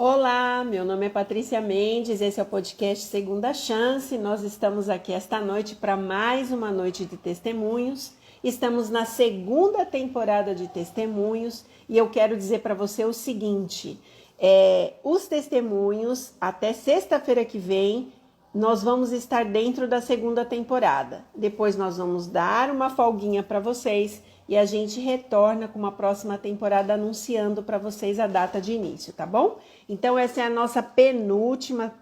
Olá, meu nome é Patrícia Mendes, esse é o podcast Segunda Chance. Nós estamos aqui esta noite para mais uma noite de testemunhos. Estamos na segunda temporada de testemunhos e eu quero dizer para você o seguinte: os testemunhos, até sexta-feira que vem, nós vamos estar dentro da segunda temporada. Depois nós vamos dar uma folguinha para vocês e a gente retorna com uma próxima temporada anunciando para vocês a data de início, tá bom? Então essa é a nossa penúltima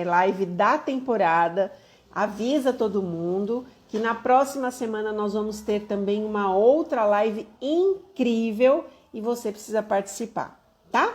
live da temporada. Avisa todo mundo que na próxima semana nós vamos ter também uma outra live incrível e você precisa participar, tá?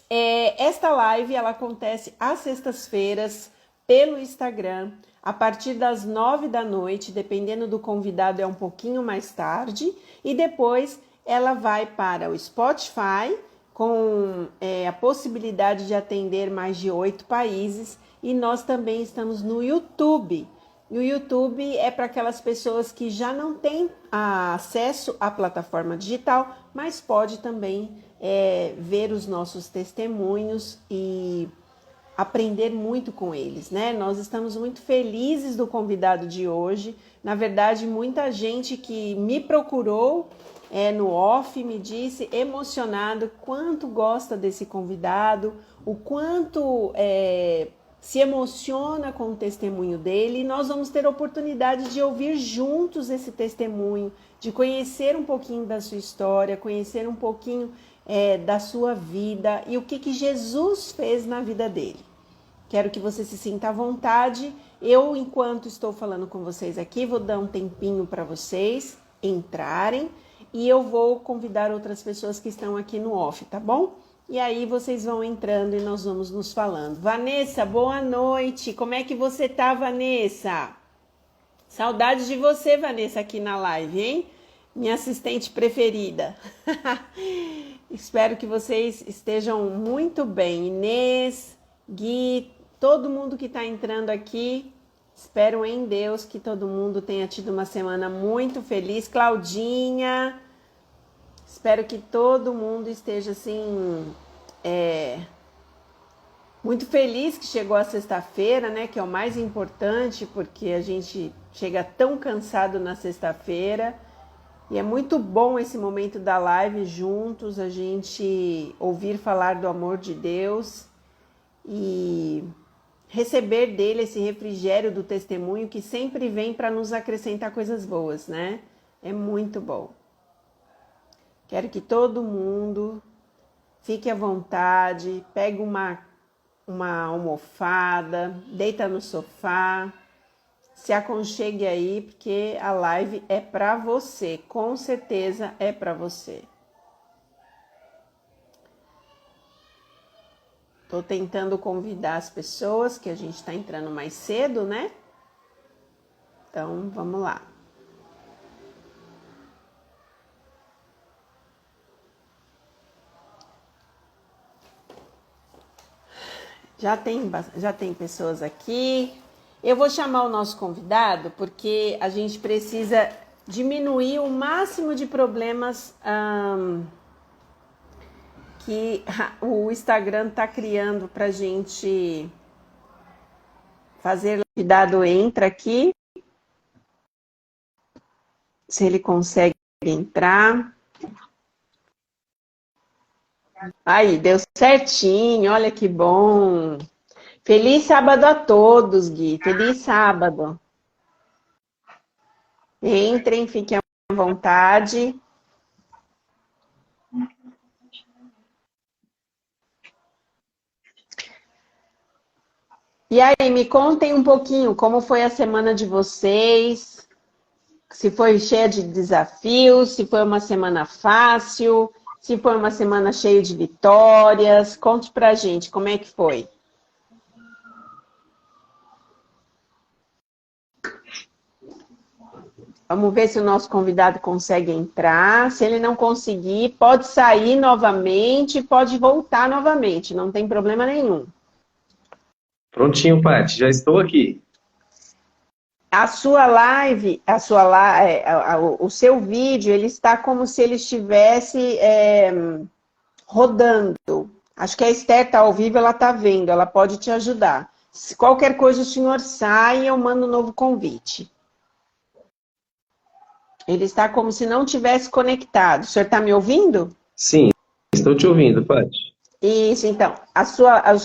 Esta live ela acontece às sextas-feiras pelo Instagram, a partir das 9 da noite, dependendo do convidado é um pouquinho mais tarde, e depois ela vai para o Spotify, com a possibilidade de atender mais de 8 países, e nós também estamos no YouTube. E o YouTube é para aquelas pessoas que já não têm acesso à plataforma digital, mas pode também ver os nossos testemunhos e aprender muito com eles, né? Nós estamos muito felizes do convidado de hoje. Na verdade, muita gente que me procurou no off me disse emocionado quanto gosta desse convidado, o quanto se emociona com o testemunho dele. E nós vamos ter a oportunidade de ouvir juntos esse testemunho, de conhecer um pouquinho da sua história, conhecer um pouquinho da sua vida e o que Jesus fez na vida dele. Quero que você se sinta à vontade. Eu, enquanto estou falando com vocês aqui, vou dar um tempinho para vocês entrarem e eu vou convidar outras pessoas que estão aqui no off, tá bom? E aí vocês vão entrando e nós vamos nos falando. Vanessa, boa noite. Como é que você tá, Vanessa? Saudade de você, Vanessa, aqui na live, hein? Minha assistente preferida. Espero que vocês estejam muito bem. Inês, Gui, todo mundo que está entrando aqui, espero em Deus que todo mundo tenha tido uma semana muito feliz. Claudinha, espero que todo mundo esteja assim, muito feliz que chegou a sexta-feira, né? Que é o mais importante, porque a gente chega tão cansado na sexta-feira. E é muito bom esse momento da live juntos, a gente ouvir falar do amor de Deus e receber dele esse refrigério do testemunho que sempre vem para nos acrescentar coisas boas, né? É muito bom. Quero que todo mundo fique à vontade, pegue uma almofada, deita no sofá, se aconchegue aí, porque a live é para você, com certeza é para você. Estou tentando convidar as pessoas, que a gente está entrando mais cedo, né? Então, vamos lá. Já tem pessoas aqui. Eu vou chamar o nosso convidado, porque a gente precisa diminuir o máximo de problemas que o Instagram está criando para a gente fazer. O convidado entra aqui, se ele consegue entrar. Aí, deu certinho, olha que bom. Feliz sábado a todos, Gui. Feliz sábado. Entrem, fiquem à vontade. E aí, me contem um pouquinho como foi a semana de vocês, se foi cheia de desafios, se foi uma semana fácil, se foi uma semana cheia de vitórias. Conte pra gente como é que foi. Vamos ver se o nosso convidado consegue entrar. Se ele não conseguir, pode sair novamente, pode voltar novamente, não tem problema nenhum. Prontinho, Paty, já estou aqui. A sua live, o seu vídeo, ele está como se ele estivesse rodando. Acho que a Esther está ao vivo, ela está vendo, ela pode te ajudar. Se qualquer coisa o senhor sai, eu mando um novo convite. Ele está como se não tivesse conectado. O senhor está me ouvindo? Sim, estou te ouvindo, Paty. Isso, então.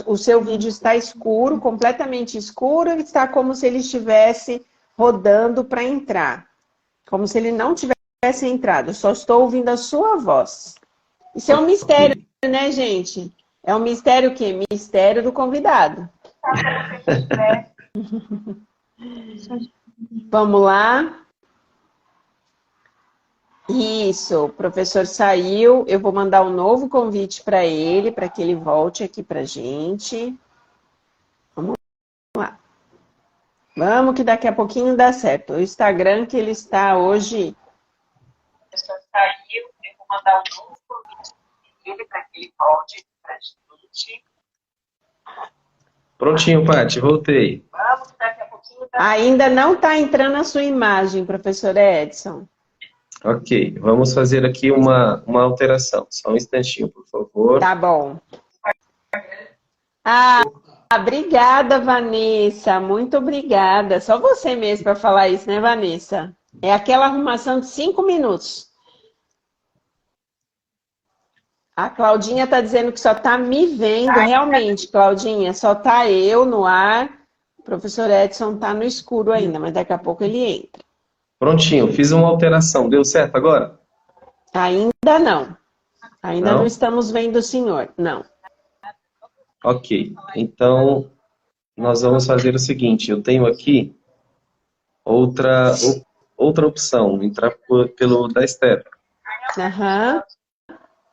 O seu vídeo está escuro, completamente escuro, e está como se ele estivesse rodando para entrar. Como se ele não tivesse entrado. Eu só estou ouvindo a sua voz. Isso é um mistério, Ok. né, gente? É um mistério o quê? Mistério do convidado. Vamos lá. Isso, o professor saiu. Eu vou mandar um novo convite para ele, para que ele volte aqui para a gente. Vamos lá. Vamos que daqui a pouquinho dá certo. O Instagram que ele está hoje. O professor saiu. Eu vou mandar um novo convite para ele, para que ele volte para a gente. Prontinho, Paty, voltei. Vamos que daqui a pouquinho dá... Ainda não está entrando a sua imagem, professor Edson. Ok, vamos fazer aqui uma alteração. Só um instantinho, por favor. Tá bom. Ah, obrigada, Vanessa. Muito obrigada. Só você mesmo para falar isso, né, Vanessa? É aquela arrumação de 5 minutos. A Claudinha está dizendo que só está me vendo. Realmente, Claudinha, só está eu no ar. O professor Edson está no escuro ainda, mas daqui a pouco ele entra. Prontinho, fiz uma alteração. Deu certo agora? Ainda não. Ainda não Não? estamos vendo o senhor. Não. Ok, então nós vamos fazer o seguinte. Eu tenho aqui outra opção. Entrar pelo da Esther. Aham.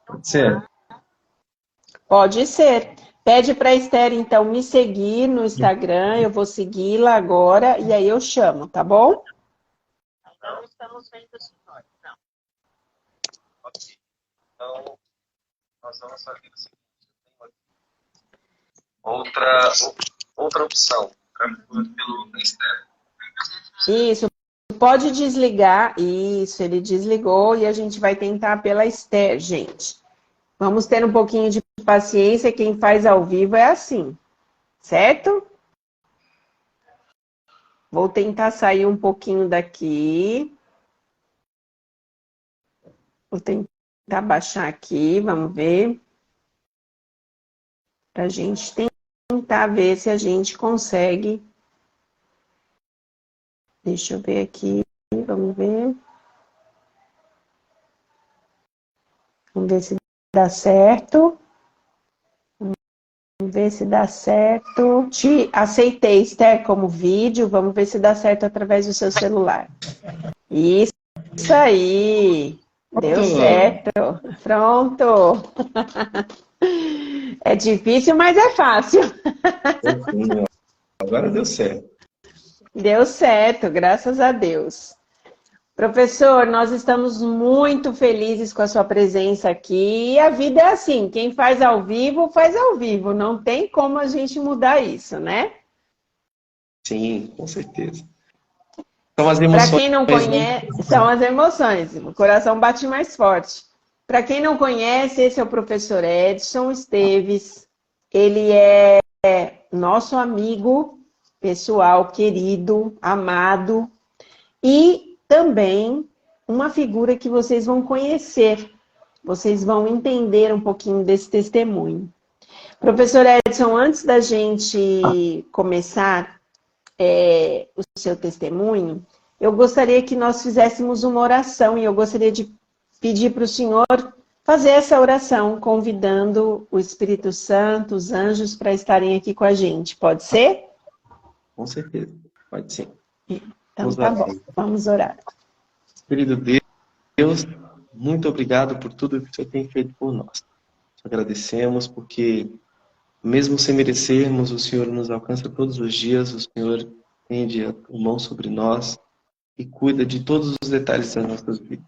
Pode ser? Pode ser. Pede para a Esther, então, me seguir no Instagram. Eu vou segui-la agora e aí eu chamo, tá bom? Não estamos vendo o senhor. Não. Ok. Então, nós vamos fazer o seguinte. Eu tenho outra opção. Pelo da Esther. Isso. Pode desligar. Isso, ele desligou e a gente vai tentar pela Esther, gente. Vamos ter um pouquinho de paciência. Quem faz ao vivo é assim, certo? Vou tentar sair um pouquinho daqui. Vou tentar baixar aqui, vamos ver. Para a gente tentar ver se a gente consegue. Deixa eu ver aqui, vamos ver. Vamos ver se dá certo. Vamos ver se dá certo. Te aceitei, Esther, como vídeo. Vamos ver se dá certo através do seu celular. Isso aí. Deu certo. Pronto. É difícil, mas é fácil. Agora deu certo. Deu certo, graças a Deus. Professor, nós estamos muito felizes com a sua presença aqui. E a vida é assim, quem faz ao vivo, faz ao vivo. Não tem como a gente mudar isso, né? Sim, com certeza. São as Para emoções, quem não né? conhece, são as emoções. O coração bate mais forte. Para quem não conhece, esse é o professor Edson Esteves. Ele é nosso amigo pessoal, querido, amado. E também uma figura que vocês vão conhecer, vocês vão entender um pouquinho desse testemunho. Professor Edson, antes da gente começar o seu testemunho, eu gostaria que nós fizéssemos uma oração e eu gostaria de pedir para o senhor fazer essa oração, convidando o Espírito Santo, os anjos, para estarem aqui com a gente. Pode ser? Com certeza. Pode sim. Então tá bom, vamos orar. Querido Deus, muito obrigado por tudo que o Senhor tem feito por nós. Agradecemos porque, mesmo sem merecermos, o Senhor nos alcança todos os dias, o Senhor tende a mão sobre nós e cuida de todos os detalhes das nossas vidas.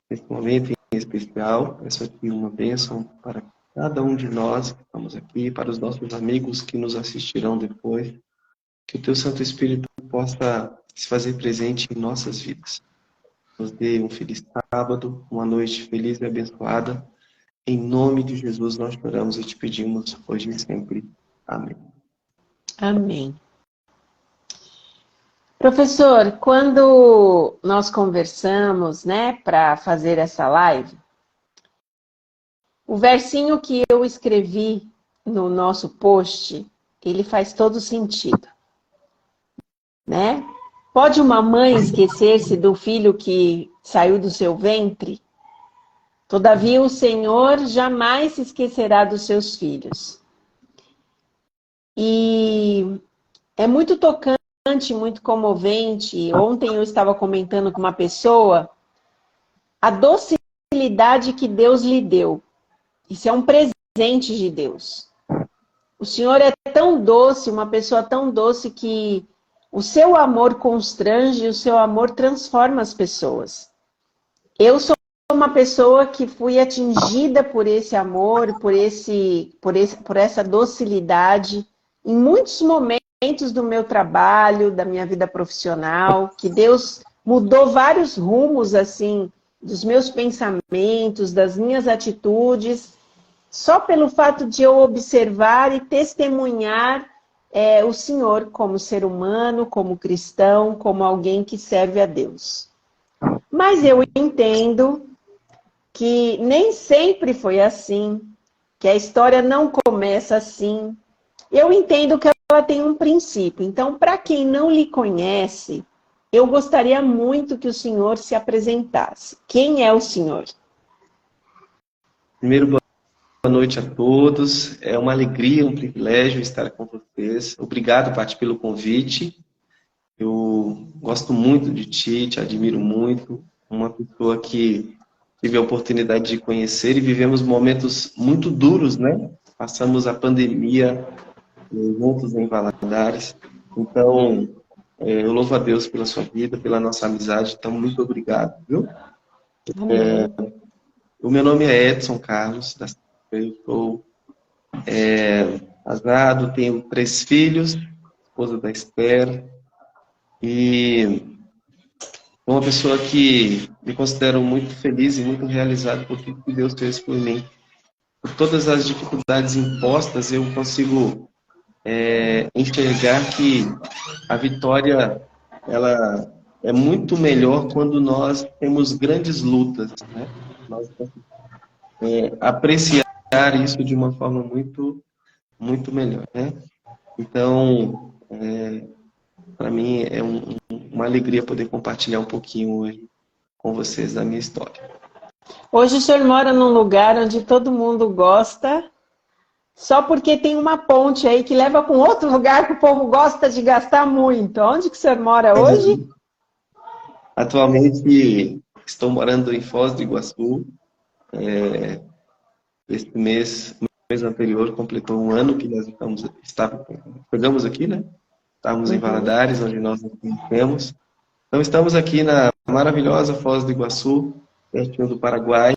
Nesse momento em especial, peço aqui uma bênção para cada um de nós que estamos aqui, para os nossos amigos que nos assistirão depois, que o Teu Santo Espírito possa se fazer presente em nossas vidas. Nos dê um feliz sábado, uma noite feliz e abençoada, Em nome de Jesus nós oramos e te pedimos hoje e sempre. Amém. Amém. Professor, quando nós conversamos, né, para fazer essa live, o versinho que eu escrevi no nosso post, ele faz todo sentido, né? Pode uma mãe esquecer-se do filho que saiu do seu ventre? Todavia o Senhor jamais se esquecerá dos seus filhos. E é muito tocante, muito comovente. Ontem eu estava comentando com uma pessoa a docilidade que Deus lhe deu. Isso é um presente de Deus. O Senhor é tão doce, uma pessoa tão doce que o seu amor constrange, o seu amor transforma as pessoas. Eu sou uma pessoa que fui atingida por esse amor, por essa docilidade, em muitos momentos do meu trabalho, da minha vida profissional, que Deus mudou vários rumos, assim, dos meus pensamentos, das minhas atitudes, só pelo fato de eu observar e testemunhar o Senhor como ser humano, como cristão, como alguém que serve a Deus. Mas eu entendo que nem sempre foi assim, que a história não começa assim. Eu entendo que ela tem um princípio. Então, para quem não lhe conhece, eu gostaria muito que o senhor se apresentasse. Quem é o senhor? Primeiro, boa noite a todos. É uma alegria, um privilégio estar com vocês. Obrigado, Paty, pelo convite. Eu gosto muito de ti, te admiro muito. Uma pessoa que tive a oportunidade de conhecer e vivemos momentos muito duros, né? Passamos a pandemia juntos em Valadares. Então, eu louvo a Deus pela sua vida, pela nossa amizade. Então, muito obrigado, viu? O meu nome é Edson Carlos, eu sou casado, tenho 3 filhos, esposa da Esther, e sou uma pessoa que me considero muito feliz e muito realizado por tudo que Deus fez por mim. Por todas as dificuldades impostas, eu consigo enxergar que a vitória ela é muito melhor quando nós temos grandes lutas, né? Nós apreciar isso de uma forma muito, muito melhor, né? Então, para mim é uma alegria poder compartilhar um pouquinho hoje com vocês da minha história. Hoje o senhor mora num lugar onde todo mundo gosta, só porque tem uma ponte aí que leva para um outro lugar que o povo gosta de gastar muito. Onde que o senhor mora hoje? Atualmente estou morando em Foz do Iguaçu. Este mês, no mês anterior, completou um ano que nós chegamos aqui, né? Estávamos em Valadares, onde nós nos conhecemos. Então estamos aqui na maravilhosa Foz do Iguaçu, pertinho do Paraguai.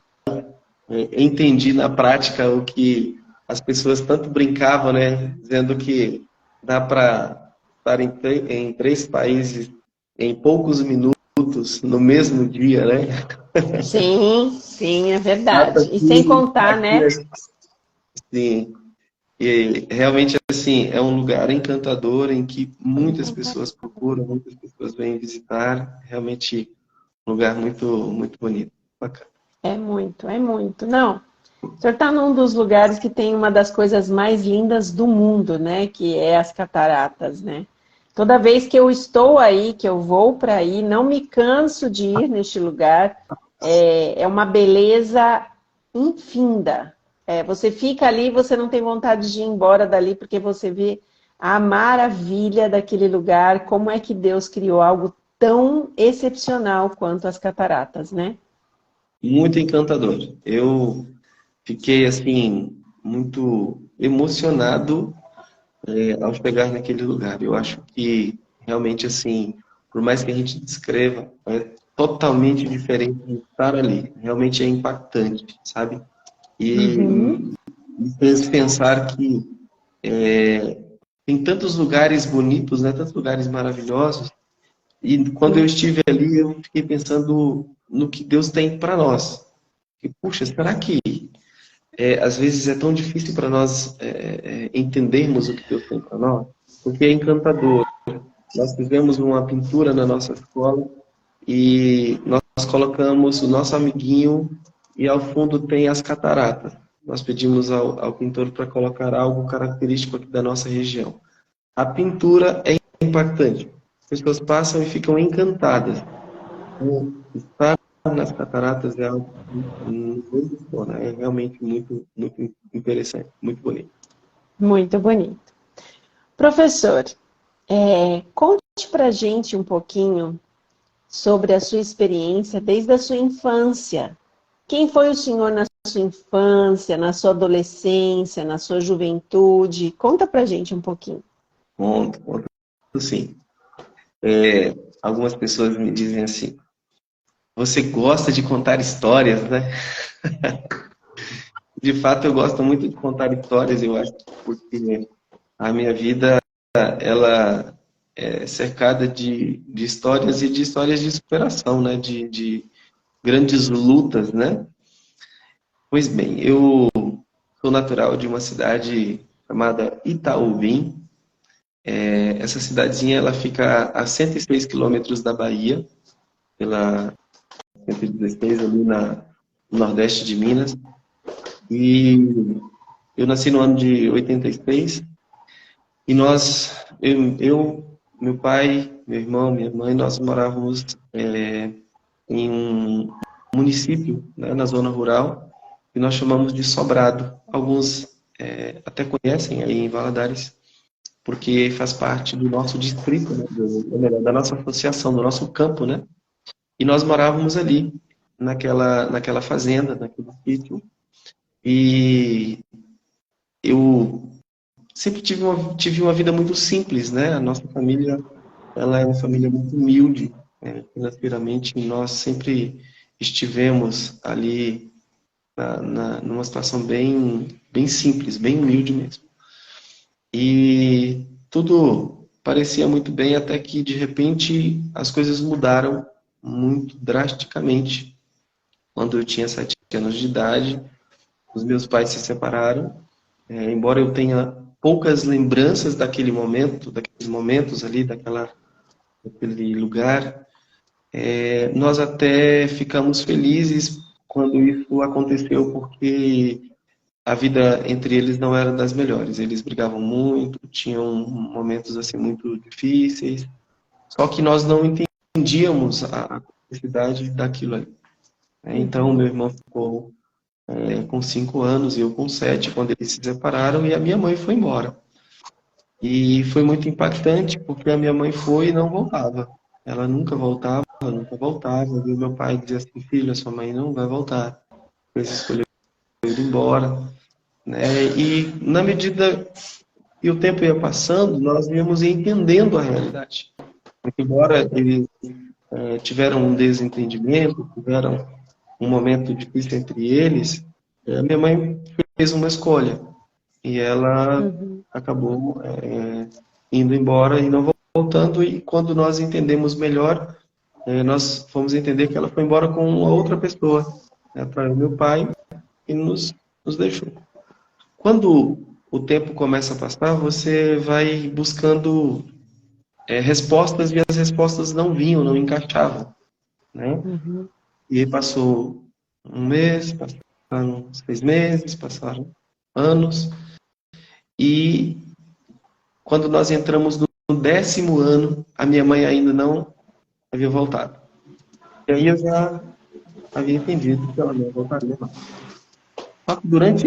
Entendi na prática o que as pessoas tanto brincavam, né? Dizendo que dá para estar em 3 países em poucos minutos, no mesmo dia, né? Sim, sim, é verdade. E sem contar, né? Sim. E realmente, assim, é um lugar encantador em que muitas pessoas procuram, muitas pessoas vêm visitar. Realmente um lugar muito, muito bonito. Bacana. É muito, é muito. Não, o senhor está num dos lugares que tem uma das coisas mais lindas do mundo, né? Que é as cataratas, né? Toda vez que eu estou aí, que eu vou para aí, não me canso de ir neste lugar. É uma beleza infinda. Você fica ali, você não tem vontade de ir embora dali, porque você vê a maravilha daquele lugar, como é que Deus criou algo tão excepcional quanto as cataratas, né? Muito encantador. Eu fiquei, assim, muito emocionado ao chegar naquele lugar. Eu acho que, realmente, assim, por mais que a gente descreva, é totalmente diferente de estar ali. Realmente é impactante, sabe? E me fez pensar que tem tantos lugares bonitos, né? Tantos lugares maravilhosos. E quando eu estive ali, eu fiquei pensando no que Deus tem para nós. E, puxa, será que às vezes é tão difícil para nós entendermos o que Deus tem para nós, porque é encantador. Nós fizemos uma pintura na nossa escola e nós colocamos o nosso amiguinho e ao fundo tem as cataratas. Nós pedimos ao pintor para colocar algo característico aqui da nossa região. A pintura é impactante. As pessoas passam e ficam encantadas. Estar nas cataratas é algo muito bom, né? É realmente muito, muito interessante, muito bonito. Muito bonito. Professor, conte pra gente um pouquinho sobre a sua experiência desde a sua infância. Quem foi o senhor na sua infância, na sua adolescência, na sua juventude? Conta pra gente um pouquinho. Conto sim. Algumas pessoas me dizem assim, você gosta de contar histórias, né? De fato, eu gosto muito de contar histórias, eu acho, porque a minha vida, ela é cercada de histórias e de histórias de superação, né? De grandes lutas, né? Pois bem, eu sou natural de uma cidade chamada Itaúbim. Essa cidadezinha, ela fica a 106 quilômetros da Bahia, pela 116 ali no nordeste de Minas. E eu nasci no ano de 86 e meu pai, meu irmão, minha mãe, nós morávamos em um município, né, na zona rural, que nós chamamos de Sobrado. Alguns até conhecem aí em Valadares, porque faz parte do nosso distrito, né, da nossa associação, do nosso campo, né? E nós morávamos ali, naquela fazenda, naquele sítio. E eu sempre tive uma vida muito simples, né? A nossa família, ela é uma família muito humilde, né? Financeiramente. Nós sempre estivemos ali numa situação bem, bem simples, bem humilde mesmo. E tudo parecia muito bem até que, de repente, as coisas mudaram muito drasticamente. Quando eu tinha 7 anos de idade, os meus pais se separaram. Embora eu tenha poucas lembranças daquele momento, daqueles momentos ali, daquele lugar, nós até ficamos felizes quando isso aconteceu, porque a vida entre eles não era das melhores. Eles brigavam muito, tinham momentos assim muito difíceis. Só que nós não entendíamos a complexidade daquilo ali, né? Então, meu irmão ficou com 5 anos e eu com 7, quando eles se separaram, e a minha mãe foi embora. E foi muito impactante, porque a minha mãe foi e não voltava. Ela nunca voltava, nunca voltava. E o meu pai dizia assim, filho, a sua mãe não vai voltar. Ele escolheu ir embora, né? E na medida que o tempo ia passando, nós íamos entendendo a realidade. Porque embora eles tiveram um desentendimento, tiveram um momento difícil entre eles, a minha mãe fez uma escolha. E ela acabou indo embora e não voltando. E quando nós entendemos melhor, nós fomos entender que ela foi embora com uma outra pessoa, né, para o meu pai, e nos deixou. Quando o tempo começa a passar, você vai buscando respostas e as respostas não vinham, não encaixavam, né? Uhum. E aí passou um mês, passaram 6 meses, passaram anos. E quando nós entramos no 10º ano, a minha mãe ainda não havia voltado. E aí eu já havia entendido que ela não voltaria mais. Só que durante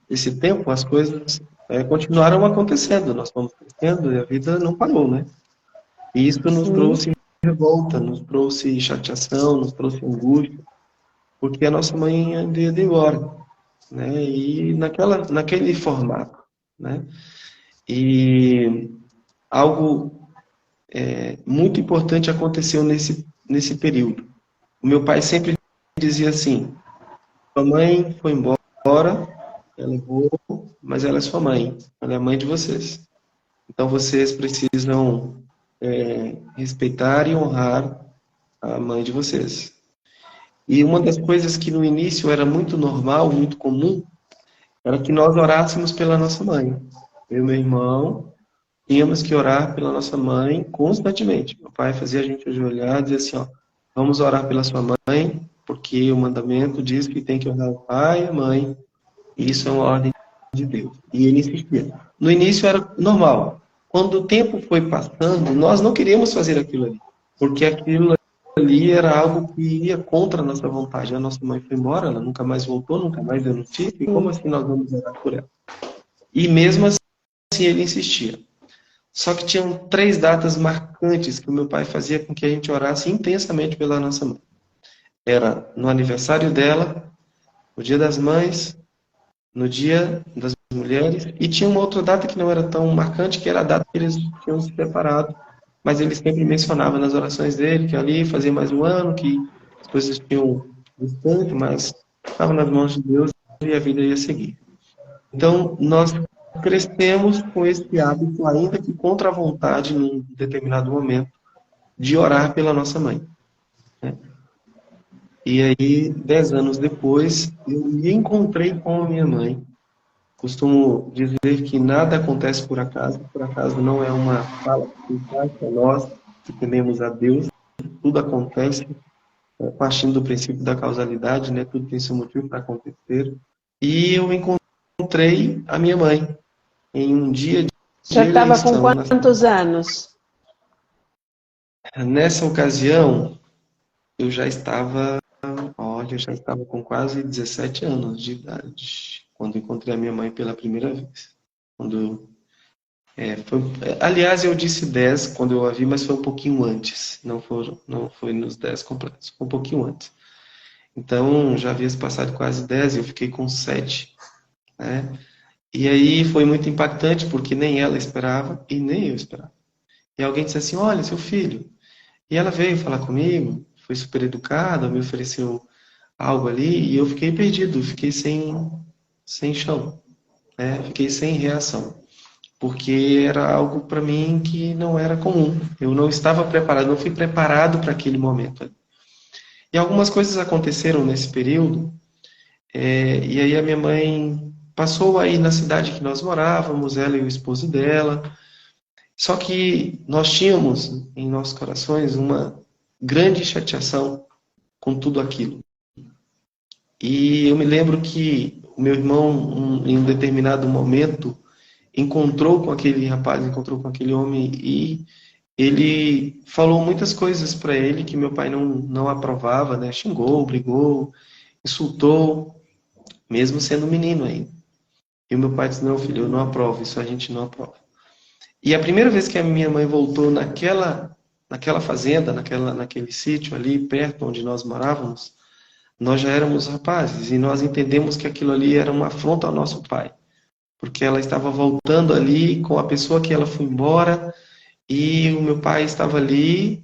esse tempo, as coisas continuaram acontecendo. Nós fomos crescendo e a vida não parou, né? E isso nos Sim. trouxe revolta, nos trouxe chateação, nos trouxe angústia, porque a nossa mãe ainda ia embora, né? E naquele formato, né? E algo muito importante aconteceu nesse período. O meu pai sempre dizia assim, sua mãe foi embora, ela levou, mas ela é sua mãe, ela é a mãe de vocês. Então vocês precisam respeitar e honrar a mãe de vocês. E uma das coisas que no início era muito normal, muito comum, era que nós orássemos pela nossa mãe. Eu e meu irmão tínhamos que orar pela nossa mãe constantemente. Meu pai fazia a gente ajoelhar e dizia assim, ó, vamos orar pela sua mãe, porque o mandamento diz que tem que orar o pai e a mãe. E isso é uma ordem de Deus. E ele insistia. No início era normal. Quando o tempo foi passando, nós não queríamos fazer aquilo ali. Porque aquilo ali era algo que ia contra a nossa vontade. A nossa mãe foi embora, ela nunca mais voltou, nunca mais deu notícia. E como assim nós vamos orar por ela? E mesmo assim ele insistia. Só que tinham 3 datas marcantes que o meu pai fazia com que a gente orasse intensamente pela nossa mãe. Era no aniversário dela, no Dia das Mães, no Dia das Mulheres, e tinha uma outra data que não era tão marcante, que era a data que eles tinham se separado. Mas ele sempre mencionava nas orações dele que ali fazia mais um ano, que as coisas tinham distante, mas estavam nas mãos de Deus e a vida ia seguir. Então, nós crescemos com esse hábito, ainda que contra a vontade, num determinado momento, de orar pela nossa mãe. Né? E aí, 10 anos depois, eu me encontrei com a minha mãe. Costumo dizer que nada acontece por acaso não é uma fala que faz para nós, que tememos a Deus, tudo acontece partindo do princípio da causalidade, né? Tudo tem seu motivo para acontecer. E eu encontrei a minha mãe em um dia de Já estava com eleição. quantos anos? Nessa ocasião, eu já estava, olha, eu já estava com quase 17 anos de idade, quando encontrei a minha mãe pela primeira vez. Aliás, eu disse 10 quando eu a vi, mas foi um pouquinho antes. Não foi nos 10 completos, foi um pouquinho antes. Então, já havia se passado quase 10 e eu fiquei com 7. Né? E aí foi muito impactante, porque nem ela esperava e nem eu esperava. E alguém disse assim, olha, seu filho. E ela veio falar comigo, foi super educada, me ofereceu algo ali, e eu fiquei perdido, fiquei sem chão, né? Fiquei sem reação. Porque era algo para mim que não era comum. Eu não estava preparado, não fui preparado para aquele momento. E algumas coisas aconteceram nesse período, e aí a minha mãe passou aí na cidade que nós morávamos, ela e o esposo dela. Só que nós tínhamos em nossos corações uma grande chateação com tudo aquilo. E eu me lembro que o meu irmão, em um determinado momento, encontrou com aquele rapaz, encontrou com aquele homem e ele falou muitas coisas para ele que meu pai não aprovava, né? Xingou, brigou, insultou, mesmo sendo menino ainda. E o meu pai disse, não, filho, eu não aprovo, isso a gente não aprova. E a primeira vez que a minha mãe voltou naquela fazenda, naquele sítio ali perto onde nós morávamos, nós já éramos rapazes e nós entendemos que aquilo ali era uma afronta ao nosso pai. Porque ela estava voltando ali com a pessoa que ela foi embora e o meu pai estava ali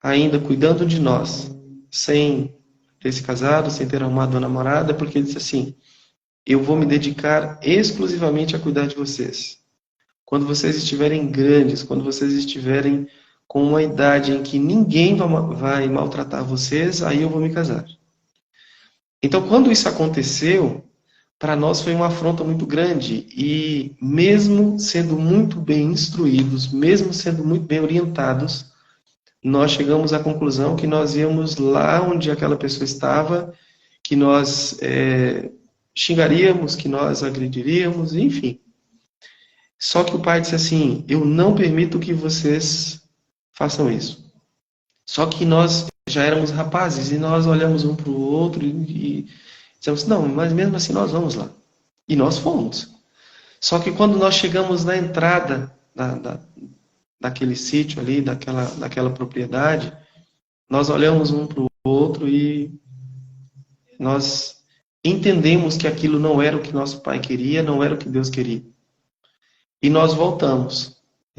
ainda cuidando de nós, sem ter se casado, sem ter arrumado uma namorada, porque ele disse assim, eu vou me dedicar exclusivamente a cuidar de vocês. Quando vocês estiverem grandes, quando vocês estiverem com uma idade em que ninguém vai maltratar vocês, aí eu vou me casar. Então, quando isso aconteceu, para nós foi uma afronta muito grande. E mesmo sendo muito bem instruídos, mesmo sendo muito bem orientados, nós chegamos à conclusão que nós íamos lá onde aquela pessoa estava, que nós xingaríamos, que nós agrediríamos, enfim. Só que o pai disse assim, eu não permito que vocês façam isso. Só que nós já éramos rapazes e nós olhamos um para o outro e dissemos, não, mas mesmo assim nós vamos lá. E nós fomos. Só que quando nós chegamos na entrada daquele sítio ali, daquela propriedade, nós olhamos um para o outro e nós entendemos que aquilo não era o que nosso pai queria, não era o que Deus queria. E nós voltamos.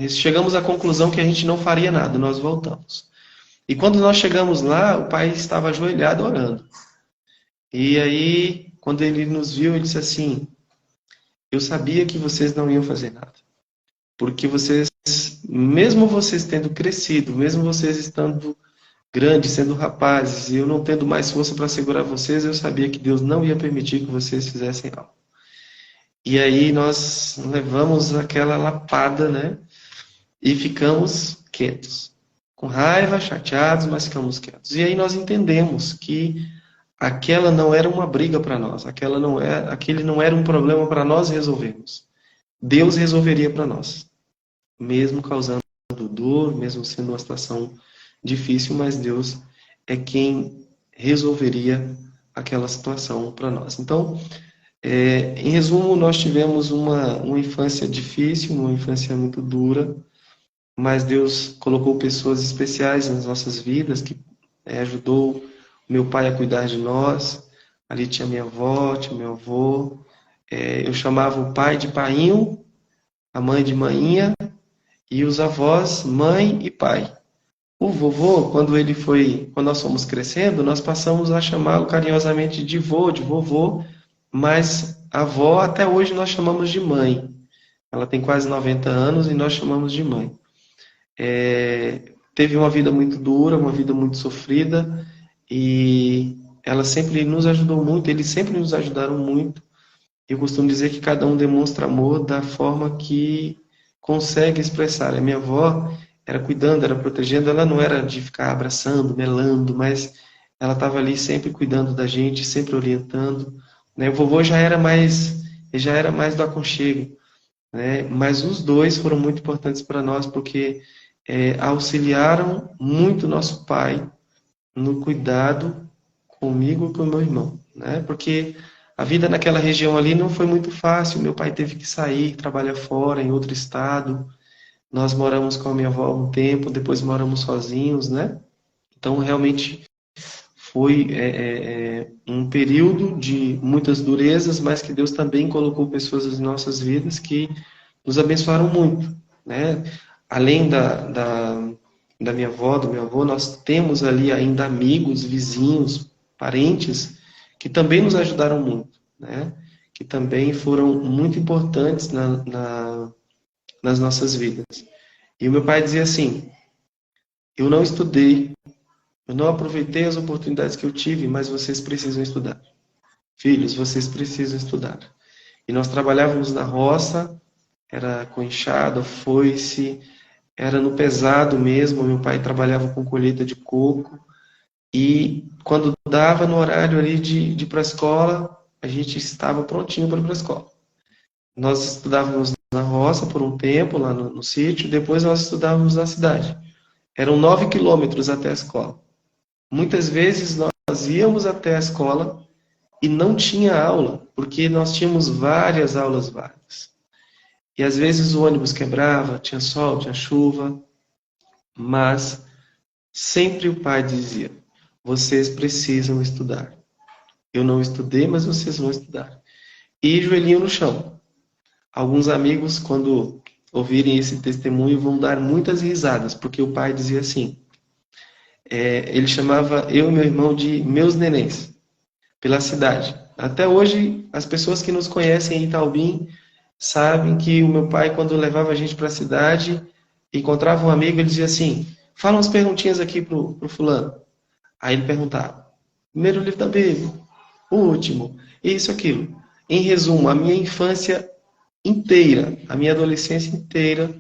Chegamos à conclusão que a gente não faria nada, nós voltamos. E quando nós chegamos lá, o pai estava ajoelhado orando. E aí, quando ele nos viu, ele disse assim, eu sabia que vocês não iam fazer nada. Porque vocês, mesmo vocês tendo crescido, mesmo vocês estando grandes, sendo rapazes, e eu não tendo mais força para segurar vocês, eu sabia que Deus não ia permitir que vocês fizessem algo. E aí nós levamos aquela lapada, né? E ficamos quietos. Com raiva, chateados, mas ficamos quietos. E aí nós entendemos que aquela não era uma briga para nós, aquele não era um problema para nós resolvermos. Deus resolveria para nós, mesmo causando dor, mesmo sendo uma situação difícil, mas Deus é quem resolveria aquela situação para nós. Então, em resumo, nós tivemos uma infância difícil, uma infância muito dura, mas Deus colocou pessoas especiais nas nossas vidas, que ajudou meu pai a cuidar de nós. Ali tinha minha avó, tinha meu avô. Eu chamava o pai de painho, a mãe de maninha, e os avós, mãe e pai. O vovô, quando nós fomos crescendo, nós passamos a chamá-lo carinhosamente de vô, de vovô, mas a avó até hoje nós chamamos de mãe. Ela tem quase 90 anos e nós chamamos de mãe. Teve uma vida muito dura, uma vida muito sofrida, e ela sempre nos ajudou muito, eles sempre nos ajudaram muito. Eu costumo dizer que cada um demonstra amor da forma que consegue expressar. A minha avó era cuidando, era protegendo, ela não era de ficar abraçando, melando, mas ela estava ali sempre cuidando da gente, sempre orientando, né? O vovô já era mais do aconchego, né? Mas os dois foram muito importantes para nós, porque auxiliaram muito nosso pai no cuidado comigo e com o meu irmão, né? Porque a vida naquela região ali não foi muito fácil. Meu pai teve que sair, trabalhar fora, em outro estado. Nós moramos com a minha avó um tempo, depois moramos sozinhos, né? Então, realmente foi um período de muitas durezas, mas que Deus também colocou pessoas nas nossas vidas que nos abençoaram muito, né? Além da minha avó, do meu avô, nós temos ali ainda amigos, vizinhos, parentes, que também nos ajudaram muito, né? Que também foram muito importantes nas nossas vidas. E o meu pai dizia assim: eu não estudei, eu não aproveitei as oportunidades que eu tive, mas vocês precisam estudar. Filhos, vocês precisam estudar. E nós trabalhávamos na roça, era com enxada, foice, era no pesado mesmo. Meu pai trabalhava com colheita de coco. E quando dava no horário ali de ir para a escola, a gente estava prontinho para ir para a escola. Nós estudávamos na roça por um tempo, lá no sítio, depois nós estudávamos na cidade. Eram 9 quilômetros até a escola. Muitas vezes nós íamos até a escola e não tinha aula, porque nós tínhamos várias aulas vagas. E às vezes o ônibus quebrava, tinha sol, tinha chuva, mas sempre o pai dizia: vocês precisam estudar. Eu não estudei, mas vocês vão estudar. E joelhinho no chão. Alguns amigos, quando ouvirem esse testemunho, vão dar muitas risadas, porque o pai dizia assim, ele chamava eu e meu irmão de meus nenéns, pela cidade. Até hoje, as pessoas que nos conhecem em Itaubim sabem que o meu pai, quando levava a gente para a cidade, encontrava um amigo, ele dizia assim: fala umas perguntinhas aqui pro fulano. Aí ele perguntava: primeiro livro da Bíblia, o último, isso, aquilo. Em resumo, a minha infância inteira, a minha adolescência inteira,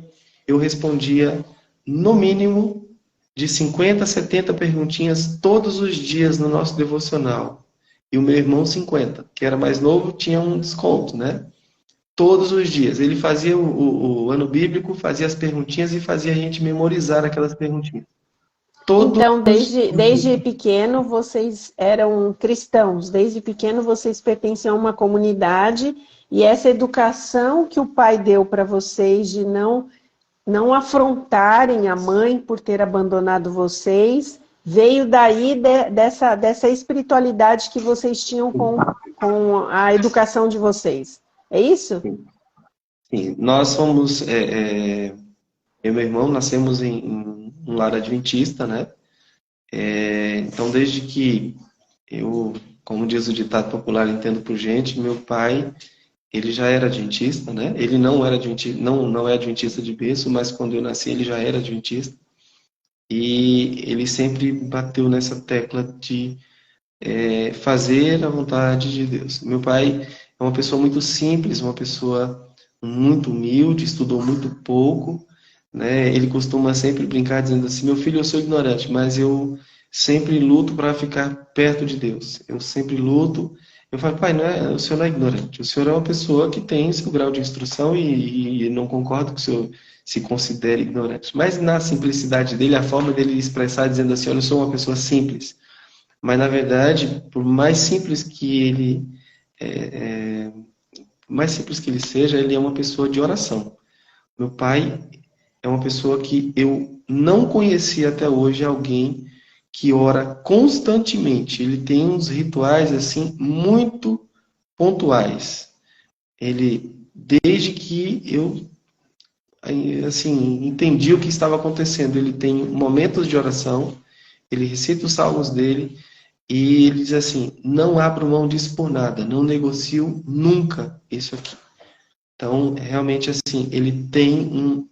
eu respondia no mínimo de 50 a 70 perguntinhas todos os dias no nosso devocional. E o meu irmão 50, que era mais novo, tinha um desconto, né? Todos os dias. Ele fazia o ano bíblico, fazia as perguntinhas e fazia a gente memorizar aquelas perguntinhas. Então, desde pequeno, vocês eram cristãos. Desde pequeno, vocês pertenciam a uma comunidade. E essa educação que o pai deu para vocês de não afrontarem a mãe por ter abandonado vocês, veio daí dessa espiritualidade que vocês tinham com a educação de vocês. É isso? Sim. Nós fomos... eu e meu irmão nascemos em um lar adventista, né? Então, desde que eu, como diz o ditado popular, entendo por gente, meu pai, ele já era adventista, né? Ele não era adventista, não é adventista de berço, mas quando eu nasci ele já era adventista. e ele sempre bateu nessa tecla de fazer a vontade de Deus. Meu pai é uma pessoa muito simples, uma pessoa muito humilde, estudou muito pouco, né? Ele costuma sempre brincar dizendo assim: meu filho, eu sou ignorante, mas eu sempre luto para ficar perto de Deus. Eu sempre luto. Eu falo: pai, o senhor não é ignorante, o senhor é uma pessoa que tem seu grau de instrução e não concordo que o senhor se considere ignorante. Mas na simplicidade dele, a forma dele expressar dizendo assim: olha, eu sou uma pessoa simples. Mas, na verdade, por mais simples que ele, mais simples que ele seja, ele é uma pessoa de oração. Meu pai é uma pessoa que eu não conheci até hoje alguém que ora constantemente. Ele tem uns rituais assim muito pontuais. Ele, desde que eu assim entendi o que estava acontecendo, ele tem momentos de oração, ele recita os salmos dele. E ele diz assim: não abro mão disso por nada, não negocio nunca isso aqui. Então, realmente, assim, ele tem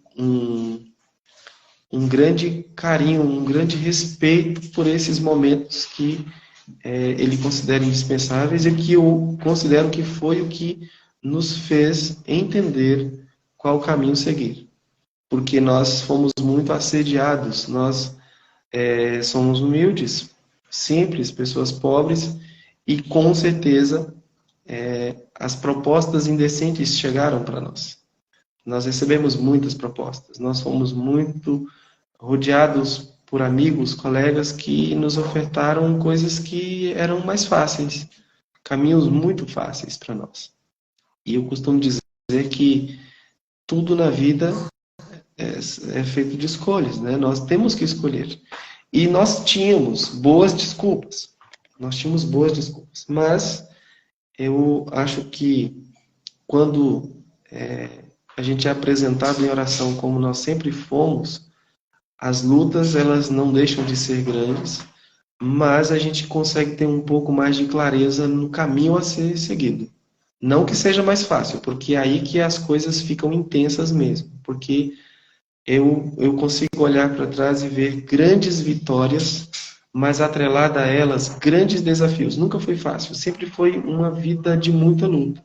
um grande carinho, um grande respeito por esses momentos que ele considera indispensáveis e que eu considero que foi o que nos fez entender qual caminho seguir. Porque nós fomos muito assediados, nós somos humildes, simples, pessoas pobres, e com certeza as propostas indecentes chegaram para nós. Nós recebemos muitas propostas, nós fomos muito rodeados por amigos, colegas que nos ofertaram coisas que eram mais fáceis, caminhos muito fáceis para nós. E eu costumo dizer que tudo na vida é feito de escolhas, né? Nós temos que escolher. E nós tínhamos boas desculpas. Nós tínhamos boas desculpas. Mas eu acho que quando a gente é apresentado em oração como nós sempre fomos, as lutas elas não deixam de ser grandes, mas a gente consegue ter um pouco mais de clareza no caminho a ser seguido. Não que seja mais fácil, porque é aí que as coisas ficam intensas mesmo. Porque eu consigo olhar para trás e ver grandes vitórias, mas atrelada a elas, grandes desafios. Nunca foi fácil, sempre foi uma vida de muita luta.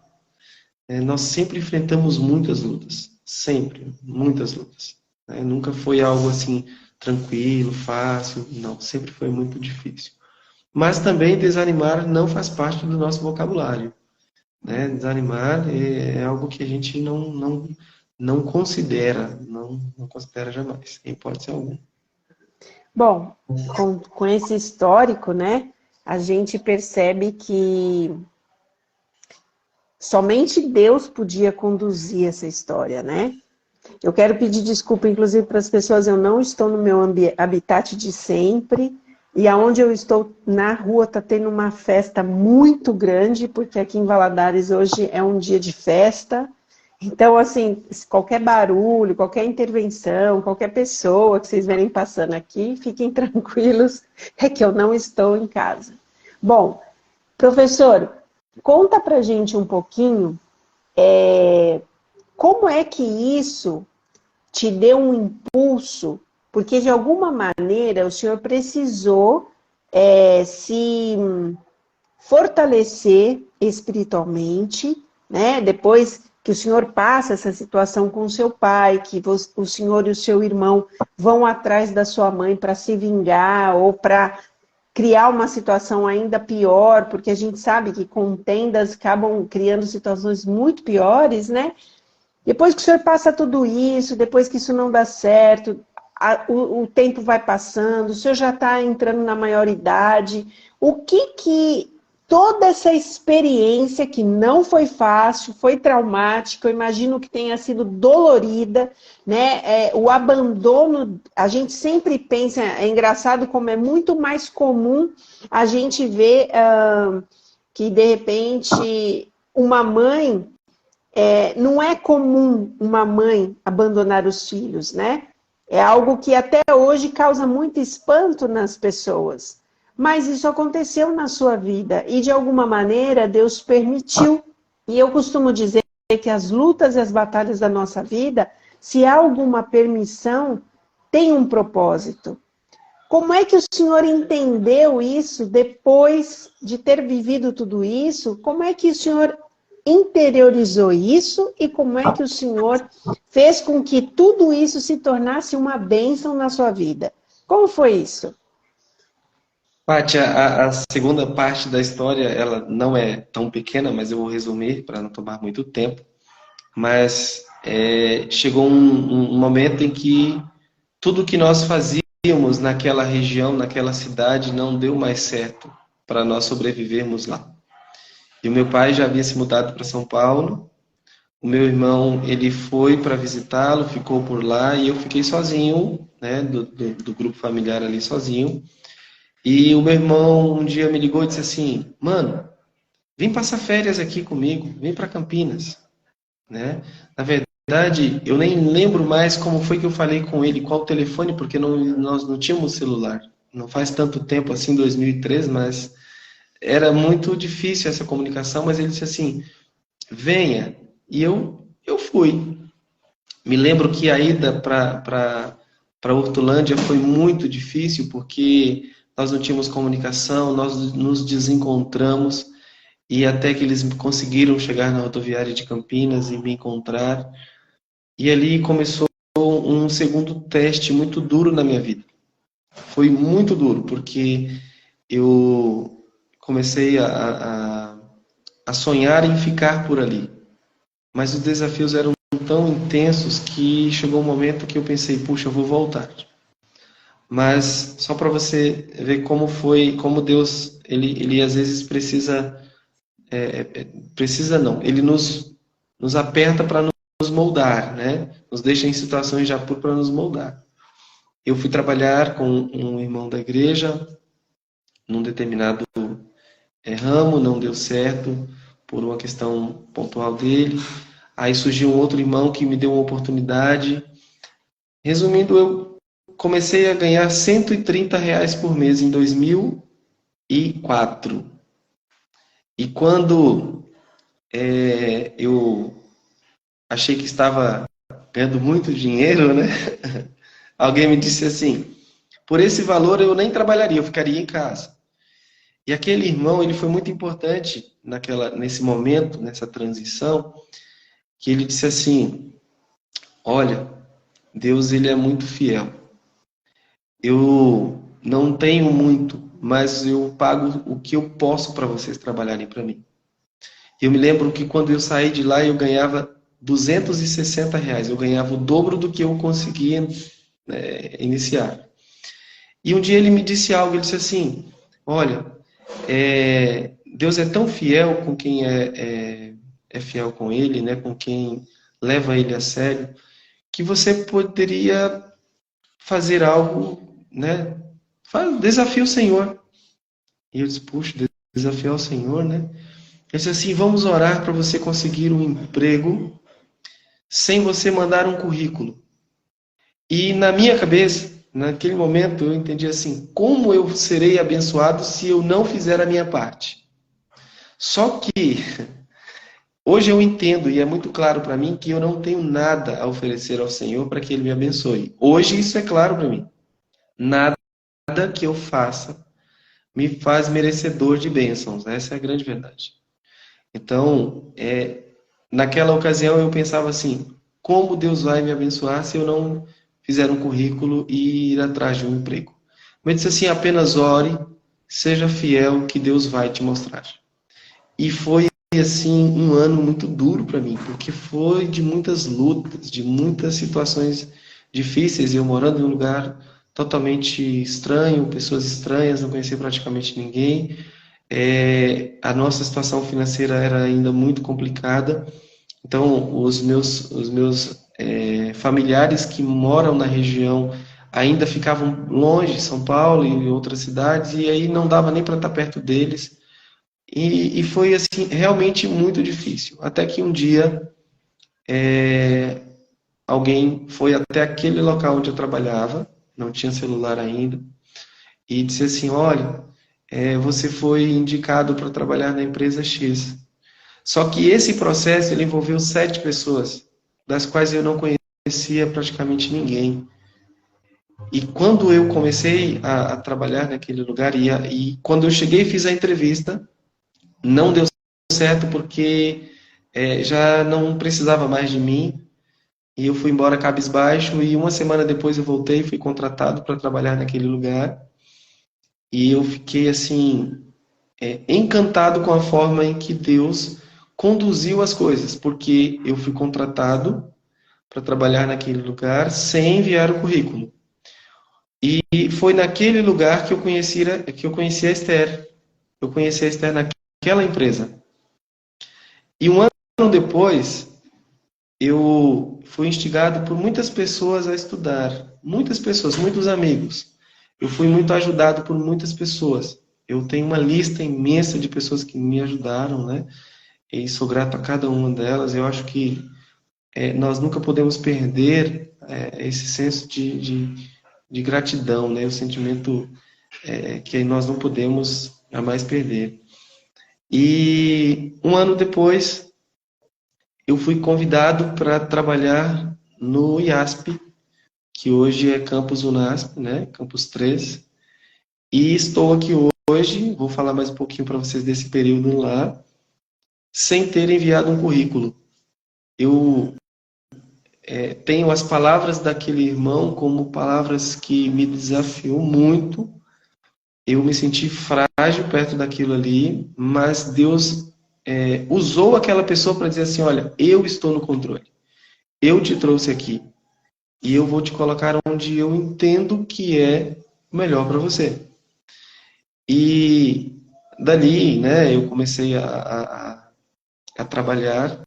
Nós sempre enfrentamos muitas lutas, sempre, muitas lutas. Nunca foi algo assim, tranquilo, fácil, não, sempre foi muito difícil. Mas também desanimar não faz parte do nosso vocabulário. Desanimar é algo que a gente não considera, não considera jamais, em hipótese alguma. Bom, com esse histórico, né, a gente percebe que somente Deus podia conduzir essa história, né? Eu quero pedir desculpa, inclusive, para as pessoas, eu não estou no meu habitat de sempre, e aonde eu estou na rua está tendo uma festa muito grande, porque aqui em Valadares hoje é um dia de festa. Então, assim, qualquer barulho, qualquer intervenção, qualquer pessoa que vocês verem passando aqui, fiquem tranquilos, é que eu não estou em casa. Bom, professor, conta pra gente um pouquinho como é que isso te deu um impulso, porque de alguma maneira o senhor precisou se fortalecer espiritualmente, né? Depois que o senhor passa essa situação com o seu pai, que o senhor e o seu irmão vão atrás da sua mãe para se vingar ou para criar uma situação ainda pior, porque a gente sabe que contendas acabam criando situações muito piores, né? Depois que o senhor passa tudo isso, depois que isso não dá certo, o tempo vai passando, o senhor já está entrando na maioridade, o que toda essa experiência que não foi fácil, foi traumática, eu imagino que tenha sido dolorida, né? O abandono, a gente sempre pensa, é engraçado como é muito mais comum a gente ver que de repente uma mãe, não é comum uma mãe abandonar os filhos, né? É algo que até hoje causa muito espanto nas pessoas. Mas isso aconteceu na sua vida e de alguma maneira Deus permitiu. E eu costumo dizer que as lutas e as batalhas da nossa vida, se há alguma permissão, tem um propósito. Como é que o senhor entendeu isso depois de ter vivido tudo isso? Como é que o senhor interiorizou isso e como é que o senhor fez com que tudo isso se tornasse uma bênção na sua vida? Como foi isso? Paty, a segunda parte da história, ela não é tão pequena, mas eu vou resumir para não tomar muito tempo. Mas chegou um momento em que tudo que nós fazíamos naquela região, naquela cidade, não deu mais certo para nós sobrevivermos lá. E o meu pai já havia se mudado para São Paulo, o meu irmão ele foi para visitá-lo, ficou por lá, e eu fiquei sozinho, né, do grupo familiar ali sozinho. E o meu irmão um dia me ligou e disse assim: mano, vem passar férias aqui comigo, vem para Campinas, né? Na verdade, eu nem lembro mais como foi que eu falei com ele, qual o telefone, porque nós não tínhamos celular. Não faz tanto tempo assim, 2003, mas era muito difícil essa comunicação. Mas ele disse assim: venha. E eu fui. Me lembro que a ida para Hortolândia foi muito difícil, porque nós não tínhamos comunicação, nós nos desencontramos, e até que eles conseguiram chegar na rodoviária de Campinas e me encontrar. E ali começou um segundo teste muito duro na minha vida. Foi muito duro, porque eu comecei a sonhar em ficar por ali. Mas os desafios eram tão intensos que chegou um momento que eu pensei: puxa, eu vou voltar. Mas só para você ver como foi, como Deus, ele às vezes precisa, precisa não, ele nos aperta para nos moldar, né? Nos deixa em situações de apuro para nos moldar. Eu fui trabalhar com um irmão da igreja num determinado ramo, não deu certo por uma questão pontual dele. Aí surgiu um outro irmão que me deu uma oportunidade. Resumindo, eu comecei a ganhar R$ 130 por mês em 2004. E quando eu achei que estava ganhando muito dinheiro, né? Alguém me disse assim: por esse valor eu nem trabalharia, eu ficaria em casa. E aquele irmão, ele foi muito importante nesse momento, nessa transição, que ele disse assim: olha, Deus, ele é muito fiel. Eu não tenho muito, mas eu pago o que eu posso para vocês trabalharem para mim. Eu me lembro que quando eu saí de lá, eu ganhava R$ 260. Eu ganhava o dobro do que eu conseguia iniciar. E um dia ele me disse algo, ele disse assim: olha, Deus é tão fiel com quem é fiel com ele, né, com quem leva ele a sério, que você poderia fazer algo, né? Desafia o Senhor. E eu disse: puxa, desafiar o Senhor, né? Ele disse assim: vamos orar para você conseguir um emprego sem você mandar um currículo. E na minha cabeça, naquele momento, eu entendi assim: como eu serei abençoado se eu não fizer a minha parte? Só que hoje eu entendo, e é muito claro para mim, que eu não tenho nada a oferecer ao Senhor para que Ele me abençoe. Hoje isso é claro para mim. Nada que eu faça me faz merecedor de bênçãos. Essa é a grande verdade. Então, naquela ocasião eu pensava assim: como Deus vai me abençoar se eu não fizer um currículo e ir atrás de um emprego? Mas disse assim: apenas ore, seja fiel, que Deus vai te mostrar. E foi assim um ano muito duro para mim, porque foi de muitas lutas, de muitas situações difíceis. Eu morando em um lugar totalmente estranho, pessoas estranhas, não conhecia praticamente ninguém. A nossa situação financeira era ainda muito complicada. Então, os meus familiares que moram na região ainda ficavam longe, São Paulo e outras cidades, e aí não dava nem para estar perto deles. E foi assim realmente muito difícil. Até que um dia alguém foi até aquele local onde eu trabalhava, não tinha celular ainda, e disse assim: olha, você foi indicado para trabalhar na empresa X. Só que esse processo ele envolveu 7 pessoas, das quais eu não conhecia praticamente ninguém. E quando eu comecei a trabalhar naquele lugar, e quando eu cheguei e fiz a entrevista, não deu certo porque já não precisava mais de mim. E eu fui embora cabisbaixo e uma semana depois eu voltei, fui contratado para trabalhar naquele lugar. E eu fiquei assim, encantado com a forma em que Deus conduziu as coisas, porque eu fui contratado para trabalhar naquele lugar sem enviar o currículo. E foi naquele lugar que eu conheci a Esther. Eu conheci a Esther naquela empresa. E um ano depois, eu fui instigado por muitas pessoas a estudar. Muitas pessoas, muitos amigos. Eu fui muito ajudado por muitas pessoas. Eu tenho uma lista imensa de pessoas que me ajudaram, né? E sou grato a cada uma delas. Eu acho que nós nunca podemos perder esse senso de gratidão, né? O sentimento que nós não podemos jamais perder. E um ano depois, eu fui convidado para trabalhar no IASP, que hoje é Campus Unasp, né? Campus 3. E estou aqui hoje, vou falar mais um pouquinho para vocês desse período lá, sem ter enviado um currículo. Eu tenho as palavras daquele irmão como palavras que me desafiou muito. Eu me senti frágil perto daquilo ali, mas Deus usou aquela pessoa para dizer assim, olha, eu estou no controle. Eu te trouxe aqui e eu vou te colocar onde eu entendo que é melhor para você. E dali, né, eu comecei a trabalhar.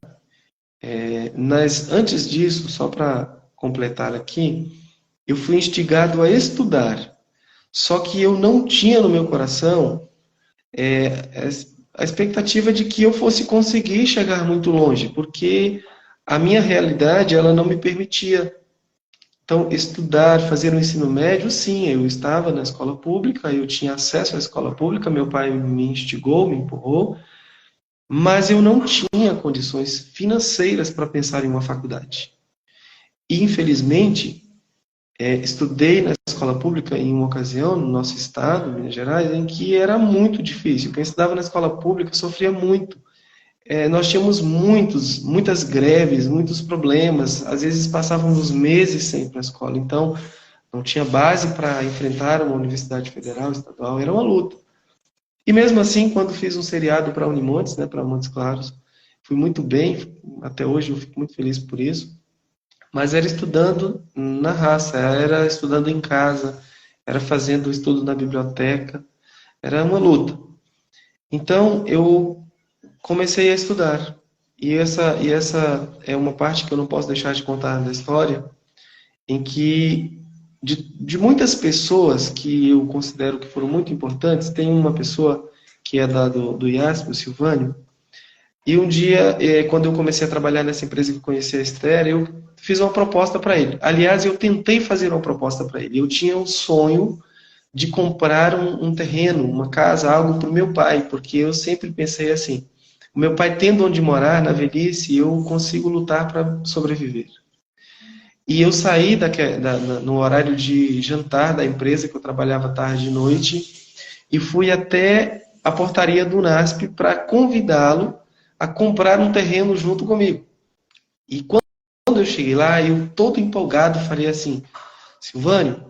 Antes disso, só para completar aqui, eu fui instigado a estudar. Só que eu não tinha no meu coração é, a expectativa de que eu fosse conseguir chegar muito longe, porque a minha realidade ela não me permitia. Então, estudar, fazer um ensino médio, sim, eu estava na escola pública, eu tinha acesso à escola pública, meu pai me instigou, me empurrou, mas eu não tinha condições financeiras para pensar em uma faculdade. E, infelizmente, estudei na escola pública em uma ocasião, no nosso estado, Minas Gerais, em que era muito difícil. Quem estudava na escola pública sofria muito. Nós tínhamos muitas greves, muitos problemas. Às vezes passávamos meses sem ir para a escola. Então, não tinha base para enfrentar uma universidade federal, estadual. Era uma luta. E mesmo assim, quando fiz um seriado para Unimontes, né, para Montes Claros, fui muito bem. Até hoje eu fico muito feliz por isso. Mas era estudando na raça, era estudando em casa, era fazendo estudo na biblioteca, era uma luta. Então eu comecei a estudar. E essa é uma parte que eu não posso deixar de contar da história, em que de muitas pessoas que eu considero que foram muito importantes, tem uma pessoa que é do IASP, o Silvânio, e um dia, quando eu comecei a trabalhar nessa empresa que eu conheci a Esther, eu fiz uma proposta para ele. Aliás, eu tentei fazer uma proposta para ele. Eu tinha um sonho de comprar um terreno, uma casa, algo para o meu pai, porque eu sempre pensei assim, o meu pai tendo onde morar na velhice, eu consigo lutar para sobreviver. E eu saí no horário de jantar da empresa, que eu trabalhava tarde e noite, e fui até a portaria do NASP para convidá-lo a comprar um terreno junto comigo. E quando eu cheguei lá, eu todo empolgado falei assim, Silvânio,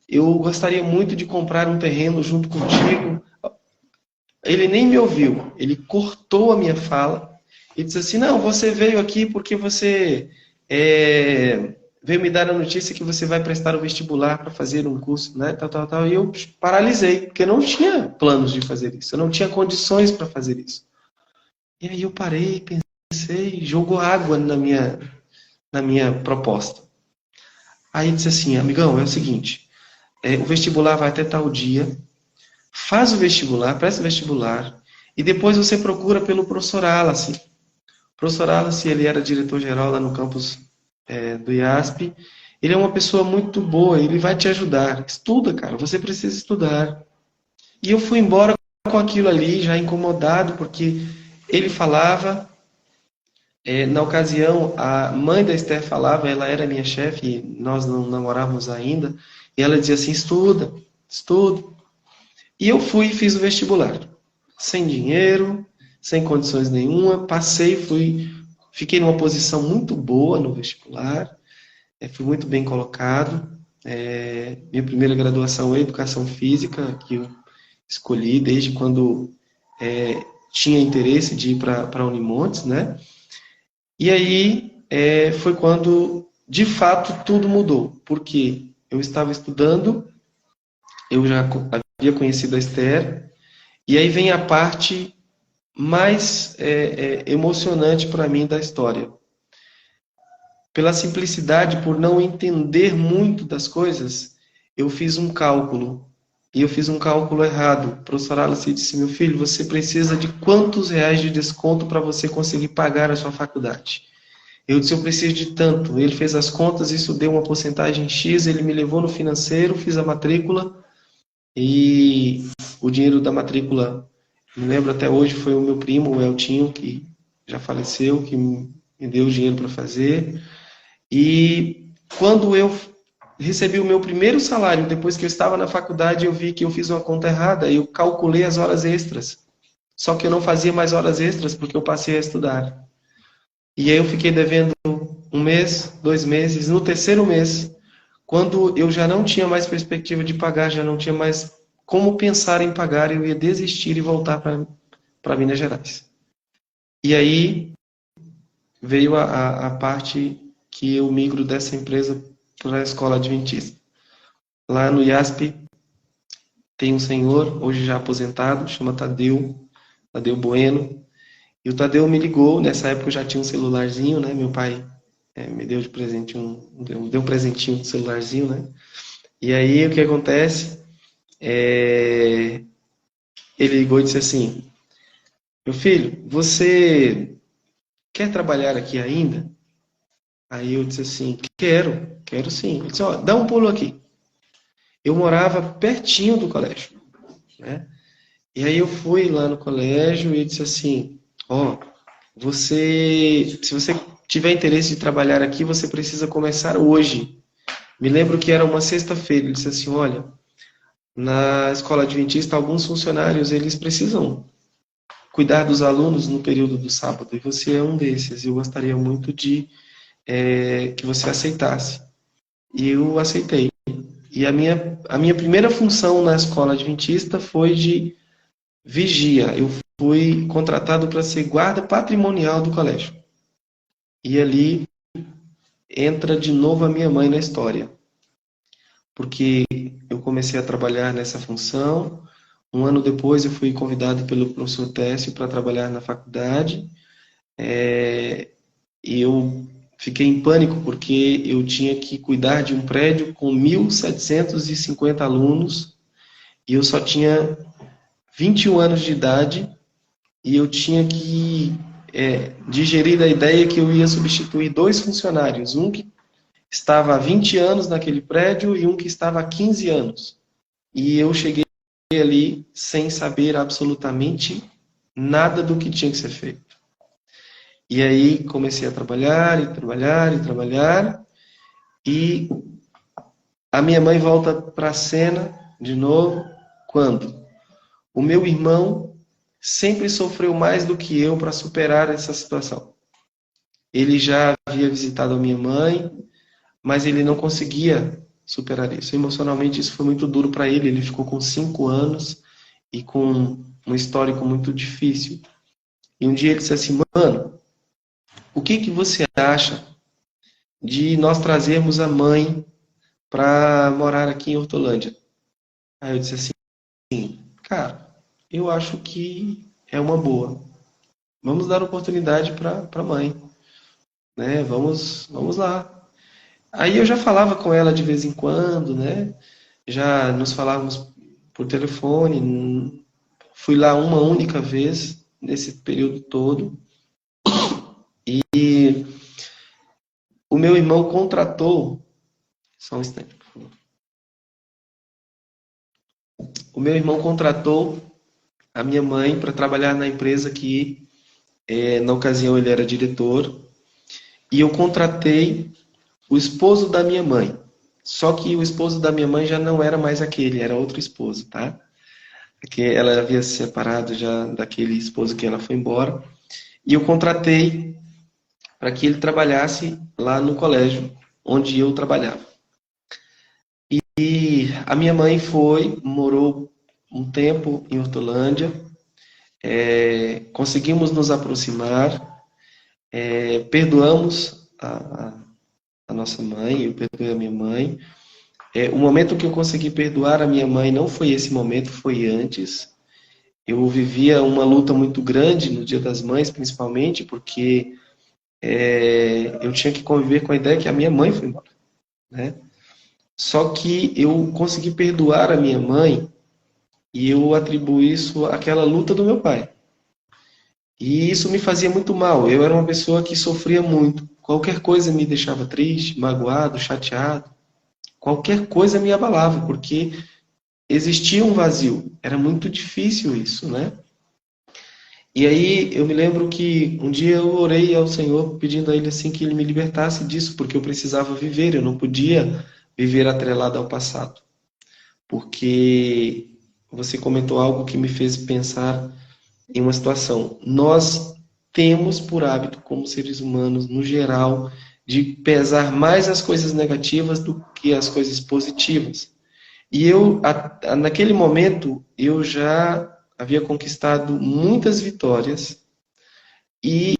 eu gostaria muito de comprar um terreno junto contigo. Ele nem me ouviu, ele cortou a minha fala e disse assim, não, você veio aqui porque você veio me dar a notícia que você vai prestar o vestibular para fazer um curso, né, tal. E eu paralisei, porque eu não tinha planos de fazer isso, eu não tinha condições para fazer isso. E aí eu parei, pensei, jogou água na minha proposta. Aí disse assim, amigão, é o seguinte, o vestibular vai até tal dia, faz o vestibular, presta o vestibular, e depois você procura pelo professor Wallace. O professor Wallace, ele era diretor-geral lá no campus do IASP, ele é uma pessoa muito boa, ele vai te ajudar. Estuda, cara, você precisa estudar. E eu fui embora com aquilo ali, já incomodado, porque ele falava, na ocasião, a mãe da Esther falava, ela era minha chefe, nós não namorávamos ainda, E ela dizia assim, estuda, estuda. E eu fui e fiz o vestibular. Sem dinheiro, sem condições nenhuma. Passei, fiquei numa posição muito boa no vestibular. Fui muito bem colocado. Minha primeira graduação é Educação Física, que eu escolhi desde quando tinha interesse de ir para a Unimontes, né? E aí foi quando, de fato, tudo mudou. Porque eu estava estudando, eu já havia conhecido a Esther, e aí vem a parte mais emocionante para mim da história. Pela simplicidade, por não entender muito das coisas, eu fiz um cálculo. E eu fiz um cálculo errado. A professora Alice disse, meu filho, você precisa de quantos reais de desconto para você conseguir pagar a sua faculdade? Eu disse, eu preciso de tanto. Ele fez as contas, isso deu uma porcentagem X, ele me levou no financeiro, fiz a matrícula, e o dinheiro da matrícula, me lembro até hoje, foi o meu primo, o Eltinho, que já faleceu, que me deu o dinheiro para fazer. E quando eu recebi o meu primeiro salário, depois que eu estava na faculdade, eu vi que eu fiz uma conta errada. Eu calculei as horas extras. Só que eu não fazia mais horas extras porque eu passei a estudar. E aí eu fiquei devendo 1 mês, 2 meses. No terceiro mês, quando eu já não tinha mais perspectiva de pagar, já não tinha mais como pensar em pagar, eu ia desistir e voltar para Minas Gerais. E aí veio a parte que eu migro dessa empresa para a escola adventista. Lá no IASP tem um senhor, hoje já aposentado, chama Tadeu Bueno. E o Tadeu me ligou, nessa época eu já tinha um celularzinho, né? Meu pai me deu de presente deu um presentinho de celularzinho, né? E aí o que acontece? Ele ligou e disse assim, meu filho, você quer trabalhar aqui ainda? Aí eu disse assim, quero sim. Ele disse, ó, dá um pulo aqui. Eu morava pertinho do colégio, né? E aí eu fui lá no colégio e disse assim, ó, se você tiver interesse de trabalhar aqui, você precisa começar hoje. Me lembro que era uma sexta-feira. Ele disse assim, olha, na escola adventista, alguns funcionários, eles precisam cuidar dos alunos no período do sábado, e você é um desses. Eu gostaria muito de que você aceitasse. E eu aceitei. E a minha primeira função na escola adventista foi de vigia. Eu fui contratado para ser guarda patrimonial do colégio. E ali entra de novo a minha mãe na história. Porque eu comecei a trabalhar nessa função. 1 ano depois eu fui convidado pelo professor Técio para trabalhar na faculdade. E eu fiquei em pânico porque eu tinha que cuidar de um prédio com 1.750 alunos e eu só tinha 21 anos de idade e eu tinha que digerir a ideia que eu ia substituir 2 funcionários, um que estava há 20 anos naquele prédio e um que estava há 15 anos. E eu cheguei ali sem saber absolutamente nada do que tinha que ser feito. E aí comecei a trabalhar, e trabalhar, e trabalhar, e a minha mãe volta para a cena de novo, quando o meu irmão sempre sofreu mais do que eu para superar essa situação. Ele já havia visitado a minha mãe, mas ele não conseguia superar isso. Emocionalmente isso foi muito duro para ele, ele ficou com 5 anos e com um histórico muito difícil. E um dia ele disse assim, mano, o que você acha de nós trazermos a mãe para morar aqui em Hortolândia? Aí eu disse assim, cara, eu acho que é uma boa. Vamos dar oportunidade para a mãe, né? Vamos lá. Aí eu já falava com ela de vez em quando, né? Já nos falávamos por telefone. Fui lá uma única vez nesse período todo. E o meu irmão contratou... Só um instante, por favor. O meu irmão contratou a minha mãe para trabalhar na empresa que, na ocasião, ele era diretor. E eu contratei o esposo da minha mãe. Só que o esposo da minha mãe já não era mais aquele, era outro esposo, tá? Porque ela havia se separado já daquele esposo que ela foi embora. E eu contratei para que ele trabalhasse lá no colégio onde eu trabalhava. E a minha mãe morou um tempo em Hortolândia, conseguimos nos aproximar, perdoamos a nossa mãe, eu perdoei a minha mãe. O momento que eu consegui perdoar a minha mãe não foi esse momento, foi antes. Eu vivia uma luta muito grande no Dia das Mães, principalmente, porque eu tinha que conviver com a ideia que a minha mãe foi embora, né? Só que eu consegui perdoar a minha mãe e eu atribuo isso àquela luta do meu pai. E isso me fazia muito mal. Eu era uma pessoa que sofria muito. Qualquer coisa me deixava triste, magoado, chateado. Qualquer coisa me abalava, porque existia um vazio. Era muito difícil isso, né? E aí eu me lembro que um dia eu orei ao Senhor pedindo a Ele assim que Ele me libertasse disso, porque eu precisava viver, eu não podia viver atrelado ao passado. Porque você comentou algo que me fez pensar em uma situação. Nós temos por hábito, como seres humanos, no geral, de pesar mais as coisas negativas do que as coisas positivas. E eu, naquele momento, eu já havia conquistado muitas vitórias e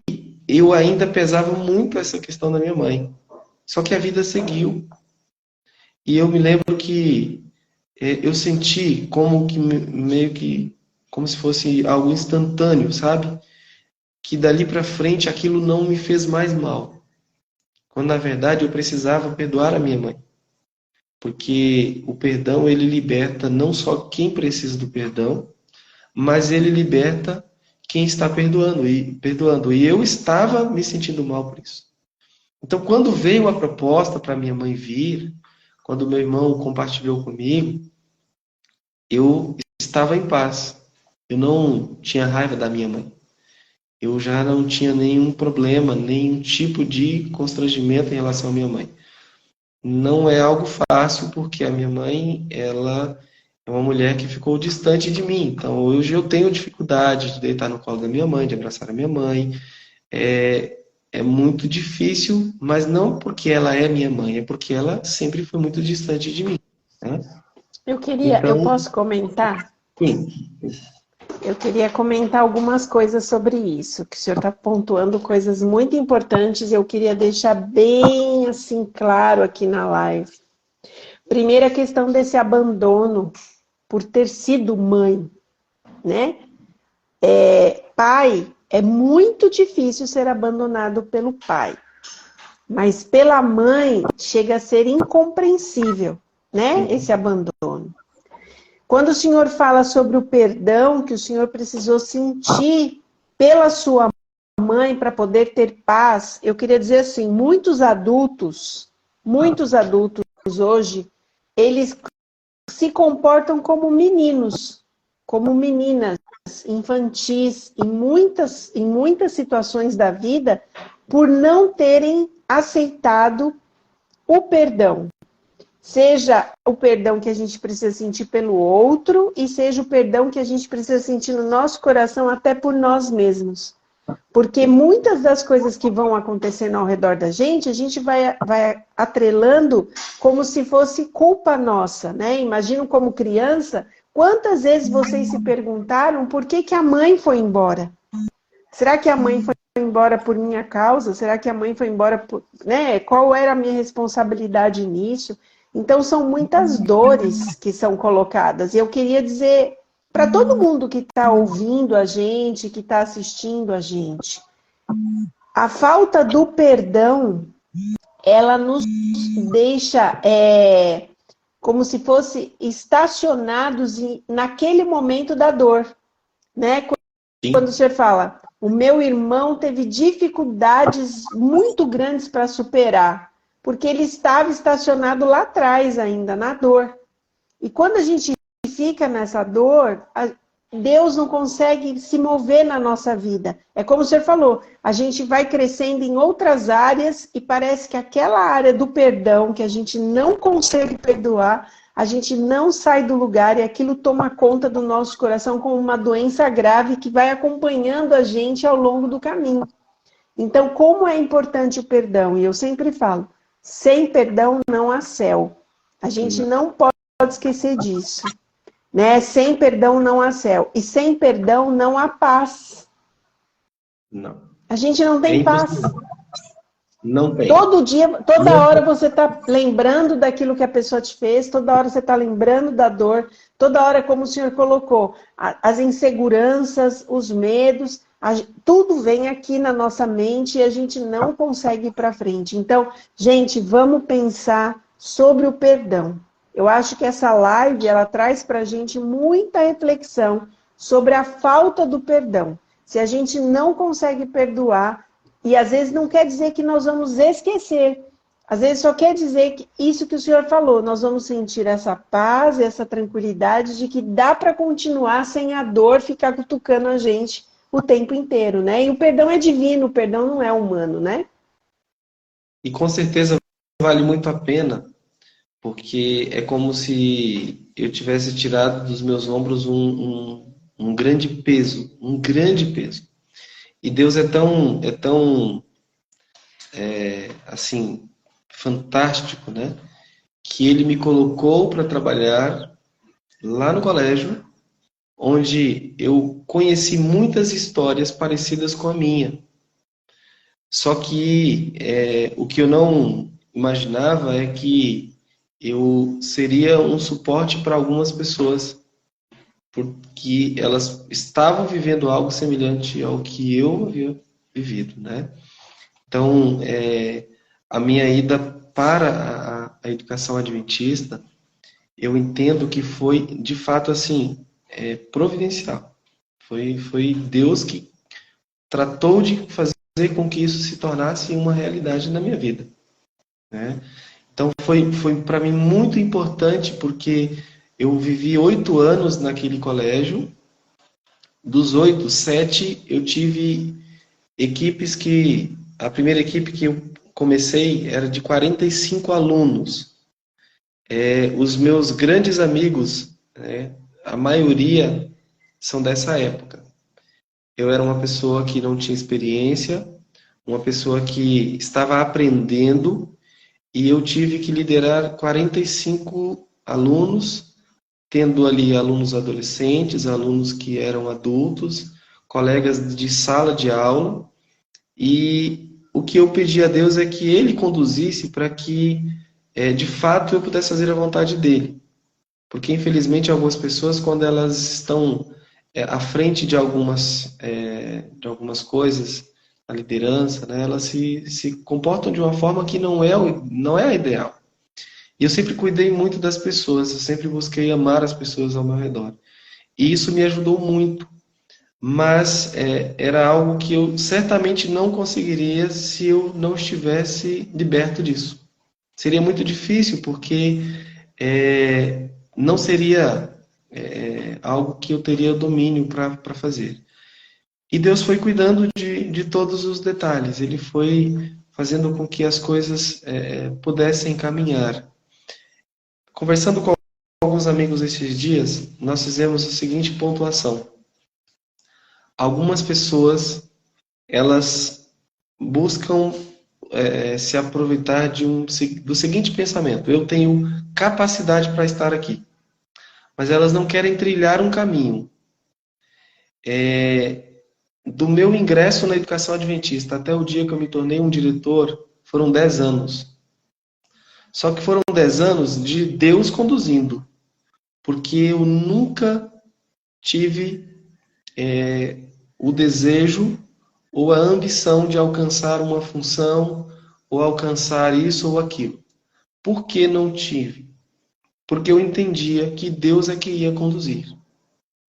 eu ainda pesava muito essa questão da minha mãe. Só que a vida seguiu. E eu me lembro que eu senti como que meio que como se fosse algo instantâneo, sabe? Que dali para frente aquilo não me fez mais mal. Quando na verdade eu precisava perdoar a minha mãe. Porque o perdão ele liberta não só quem precisa do perdão, mas ele liberta quem está perdoando. E eu estava me sentindo mal por isso. Então, quando veio a proposta para minha mãe vir, quando meu irmão compartilhou comigo, eu estava em paz. Eu não tinha raiva da minha mãe. Eu já não tinha nenhum problema, nenhum tipo de constrangimento em relação à minha mãe. Não é algo fácil, porque a minha mãe, ela é uma mulher que ficou distante de mim. Então, hoje eu tenho dificuldade de deitar no colo da minha mãe, de abraçar a minha mãe. É muito difícil, mas não porque ela é minha mãe, é porque ela sempre foi muito distante de mim, né? Eu Então, posso comentar? sim. Eu queria comentar algumas coisas sobre isso, que o senhor está pontuando coisas muito importantes e eu queria deixar bem assim claro aqui na live. Primeiro, a questão desse abandono por ter sido mãe, né? Pai, é muito difícil ser abandonado pelo pai, mas pela mãe chega a ser incompreensível, né? Esse abandono. Quando o senhor fala sobre o perdão que o senhor precisou sentir pela sua mãe para poder ter paz, eu queria dizer assim, muitos adultos hoje, eles se comportam como meninos, como meninas infantis em muitas situações da vida por não terem aceitado o perdão. Seja o perdão que a gente precisa sentir pelo outro e seja o perdão que a gente precisa sentir no nosso coração até por nós mesmos. Porque muitas das coisas que vão acontecendo ao redor da gente, a gente vai atrelando como se fosse culpa nossa, né? Imagino como criança, quantas vezes vocês se perguntaram por que a mãe foi embora? Será que a mãe foi embora por minha causa? Será que a mãe foi embora por... né? Qual era a minha responsabilidade nisso? Então, são muitas dores que são colocadas. E eu queria dizer para todo mundo que está ouvindo a gente, que está assistindo a gente, a falta do perdão, ela nos deixa como se fosse estacionados naquele momento da dor, né? Quando você fala, o meu irmão teve dificuldades muito grandes para superar, porque ele estava estacionado lá atrás ainda, na dor. E quando a gente fica nessa dor, Deus não consegue se mover na nossa vida. É como o senhor falou, a gente vai crescendo em outras áreas e parece que aquela área do perdão, que a gente não consegue perdoar, a gente não sai do lugar e aquilo toma conta do nosso coração como uma doença grave que vai acompanhando a gente ao longo do caminho. Então, como é importante o perdão? E eu sempre falo, sem perdão não há céu. A gente não pode esquecer disso. Né? Sem perdão não há céu. E sem perdão não há paz. Não. A gente não tem paz. Não tem. Todo dia, toda hora você está lembrando daquilo que a pessoa te fez, toda hora você está lembrando da dor, toda hora, como o senhor colocou, as inseguranças, os medos, tudo vem aqui na nossa mente e a gente não consegue ir para frente. Então, gente, vamos pensar sobre o perdão. Eu acho que essa live, ela traz para a gente muita reflexão sobre a falta do perdão. Se a gente não consegue perdoar, e às vezes não quer dizer que nós vamos esquecer. Às vezes só quer dizer que isso que o senhor falou, nós vamos sentir essa paz, essa tranquilidade de que dá para continuar sem a dor ficar cutucando a gente o tempo inteiro, né? E o perdão é divino, o perdão não é humano, né? E com certeza vale muito a pena, porque é como se eu tivesse tirado dos meus ombros um grande peso, um grande peso. E Deus é tão assim, fantástico, né? Que Ele me colocou para trabalhar lá no colégio, onde eu conheci muitas histórias parecidas com a minha. Só que o que eu não imaginava é que eu seria um suporte para algumas pessoas, porque elas estavam vivendo algo semelhante ao que eu havia vivido, né? Então, a minha ida para a educação adventista, eu entendo que foi, de fato, assim, providencial. Foi Deus que tratou de fazer com que isso se tornasse uma realidade na minha vida, né? Então, foi para mim muito importante, porque eu vivi 8 anos naquele colégio. Dos 8, 7 eu tive equipes que... A primeira equipe que eu comecei era de 45 alunos. Os meus grandes amigos, né, a maioria são dessa época. Eu era uma pessoa que não tinha experiência, uma pessoa que estava aprendendo, e eu tive que liderar 45 alunos, tendo ali alunos adolescentes, alunos que eram adultos, colegas de sala de aula, e o que eu pedi a Deus é que Ele conduzisse para que, de fato, eu pudesse fazer a vontade dEle. Porque, infelizmente, algumas pessoas, quando elas estão à frente de algumas coisas, a liderança, né, elas se comportam de uma forma que não é a ideal. E eu sempre cuidei muito das pessoas, eu sempre busquei amar as pessoas ao meu redor. E isso me ajudou muito. Mas era algo que eu certamente não conseguiria se eu não estivesse liberto disso. Seria muito difícil, porque não seria algo que eu teria domínio para fazer. E Deus foi cuidando de todos os detalhes. Ele foi fazendo com que as coisas pudessem caminhar. Conversando com alguns amigos esses dias, nós fizemos a seguinte pontuação. Algumas pessoas, elas buscam se aproveitar do seguinte pensamento: eu tenho capacidade para estar aqui, mas elas não querem trilhar um caminho. Do meu ingresso na educação adventista até o dia que eu me tornei um diretor, foram 10 anos. Só que foram 10 anos de Deus conduzindo, porque eu nunca tive o desejo ou a ambição de alcançar uma função, ou alcançar isso ou aquilo. Por que não tive? Porque eu entendia que Deus é que ia conduzir.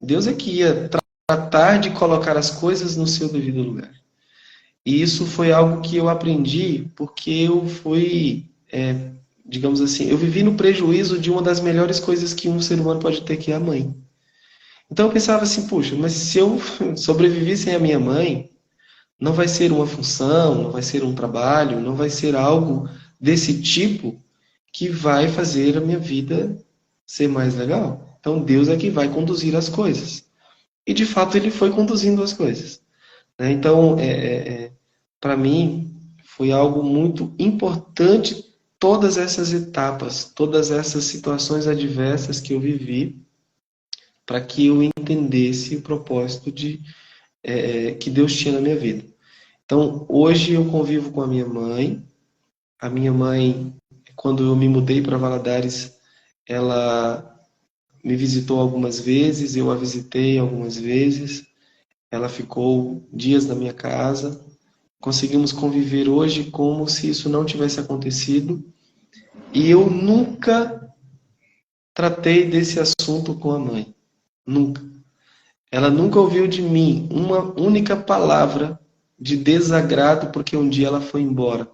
Deus é que ia tratar de colocar as coisas no seu devido lugar. E isso foi algo que eu aprendi porque eu fui, digamos assim, eu vivi no prejuízo de uma das melhores coisas que um ser humano pode ter, que é a mãe. Então eu pensava assim, puxa, mas se eu sobreviver sem a minha mãe, não vai ser uma função, não vai ser um trabalho, não vai ser algo desse tipo que vai fazer a minha vida ser mais legal. Então Deus é que vai conduzir as coisas. E de fato ele foi conduzindo as coisas, né? Então, para mim, foi algo muito importante todas essas etapas, todas essas situações adversas que eu vivi, para que eu entendesse o propósito que Deus tinha na minha vida. Então, hoje eu convivo com a minha mãe. A minha mãe, quando eu me mudei para Valadares, ela me visitou algumas vezes, eu a visitei algumas vezes. Ela ficou dias na minha casa. Conseguimos conviver hoje como se isso não tivesse acontecido. E eu nunca tratei desse assunto com a mãe. Nunca. Ela nunca ouviu de mim uma única palavra de desagrado porque um dia ela foi embora.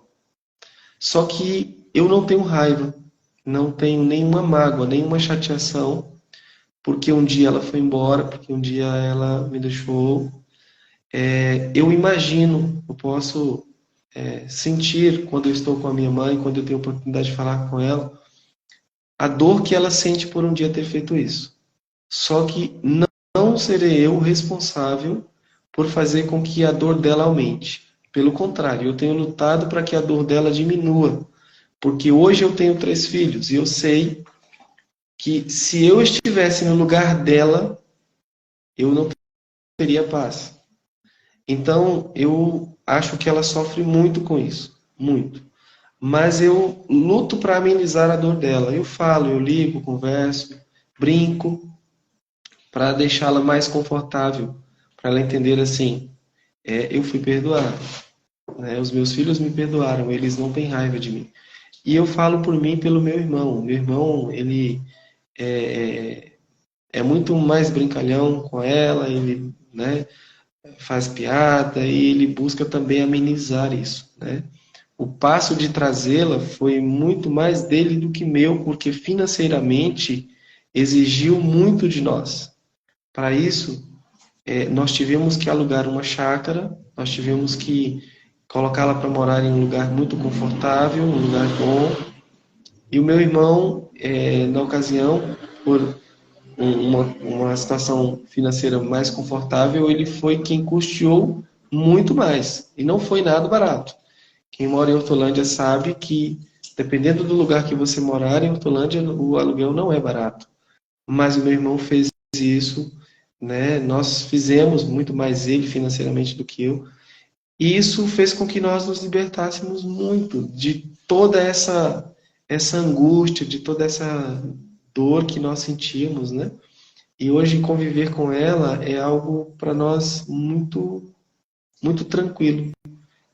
Só que eu não tenho raiva, não tenho nenhuma mágoa, nenhuma chateação, porque um dia ela foi embora, porque um dia ela me deixou. Eu imagino, eu posso sentir quando eu estou com a minha mãe, quando eu tenho a oportunidade de falar com ela, a dor que ela sente por um dia ter feito isso. Só que não serei eu o responsável por fazer com que a dor dela aumente. Pelo contrário, eu tenho lutado para que a dor dela diminua. Porque hoje eu tenho 3 filhos e eu sei que se eu estivesse no lugar dela, eu não teria paz. Então, eu acho que ela sofre muito com isso. Muito. Mas eu luto para amenizar a dor dela. Eu falo, eu ligo, converso, brinco, para deixá-la mais confortável, para ela entender assim, eu fui perdoado, né? Os meus filhos me perdoaram, eles não têm raiva de mim. E eu falo por mim e pelo meu irmão. Meu irmão, ele é muito mais brincalhão com ela, ele, né, faz piada e ele busca também amenizar isso, né? O passo de trazê-la foi muito mais dele do que meu, porque financeiramente exigiu muito de nós. Para isso, nós tivemos que alugar uma chácara, nós tivemos que colocá-la para morar em um lugar muito confortável, um lugar bom. E o meu irmão, na ocasião, por uma situação financeira mais confortável, ele foi quem custeou muito mais. E não foi nada barato. Quem mora em Hortolândia sabe que, dependendo do lugar que você morar, em Hortolândia o aluguel não é barato. Mas o meu irmão fez isso, né? Nós fizemos muito mais ele financeiramente do que eu. E isso fez com que nós nos libertássemos muito de toda essa angústia, de toda essa dor que nós sentíamos, né? E hoje conviver com ela é algo para nós muito, muito tranquilo.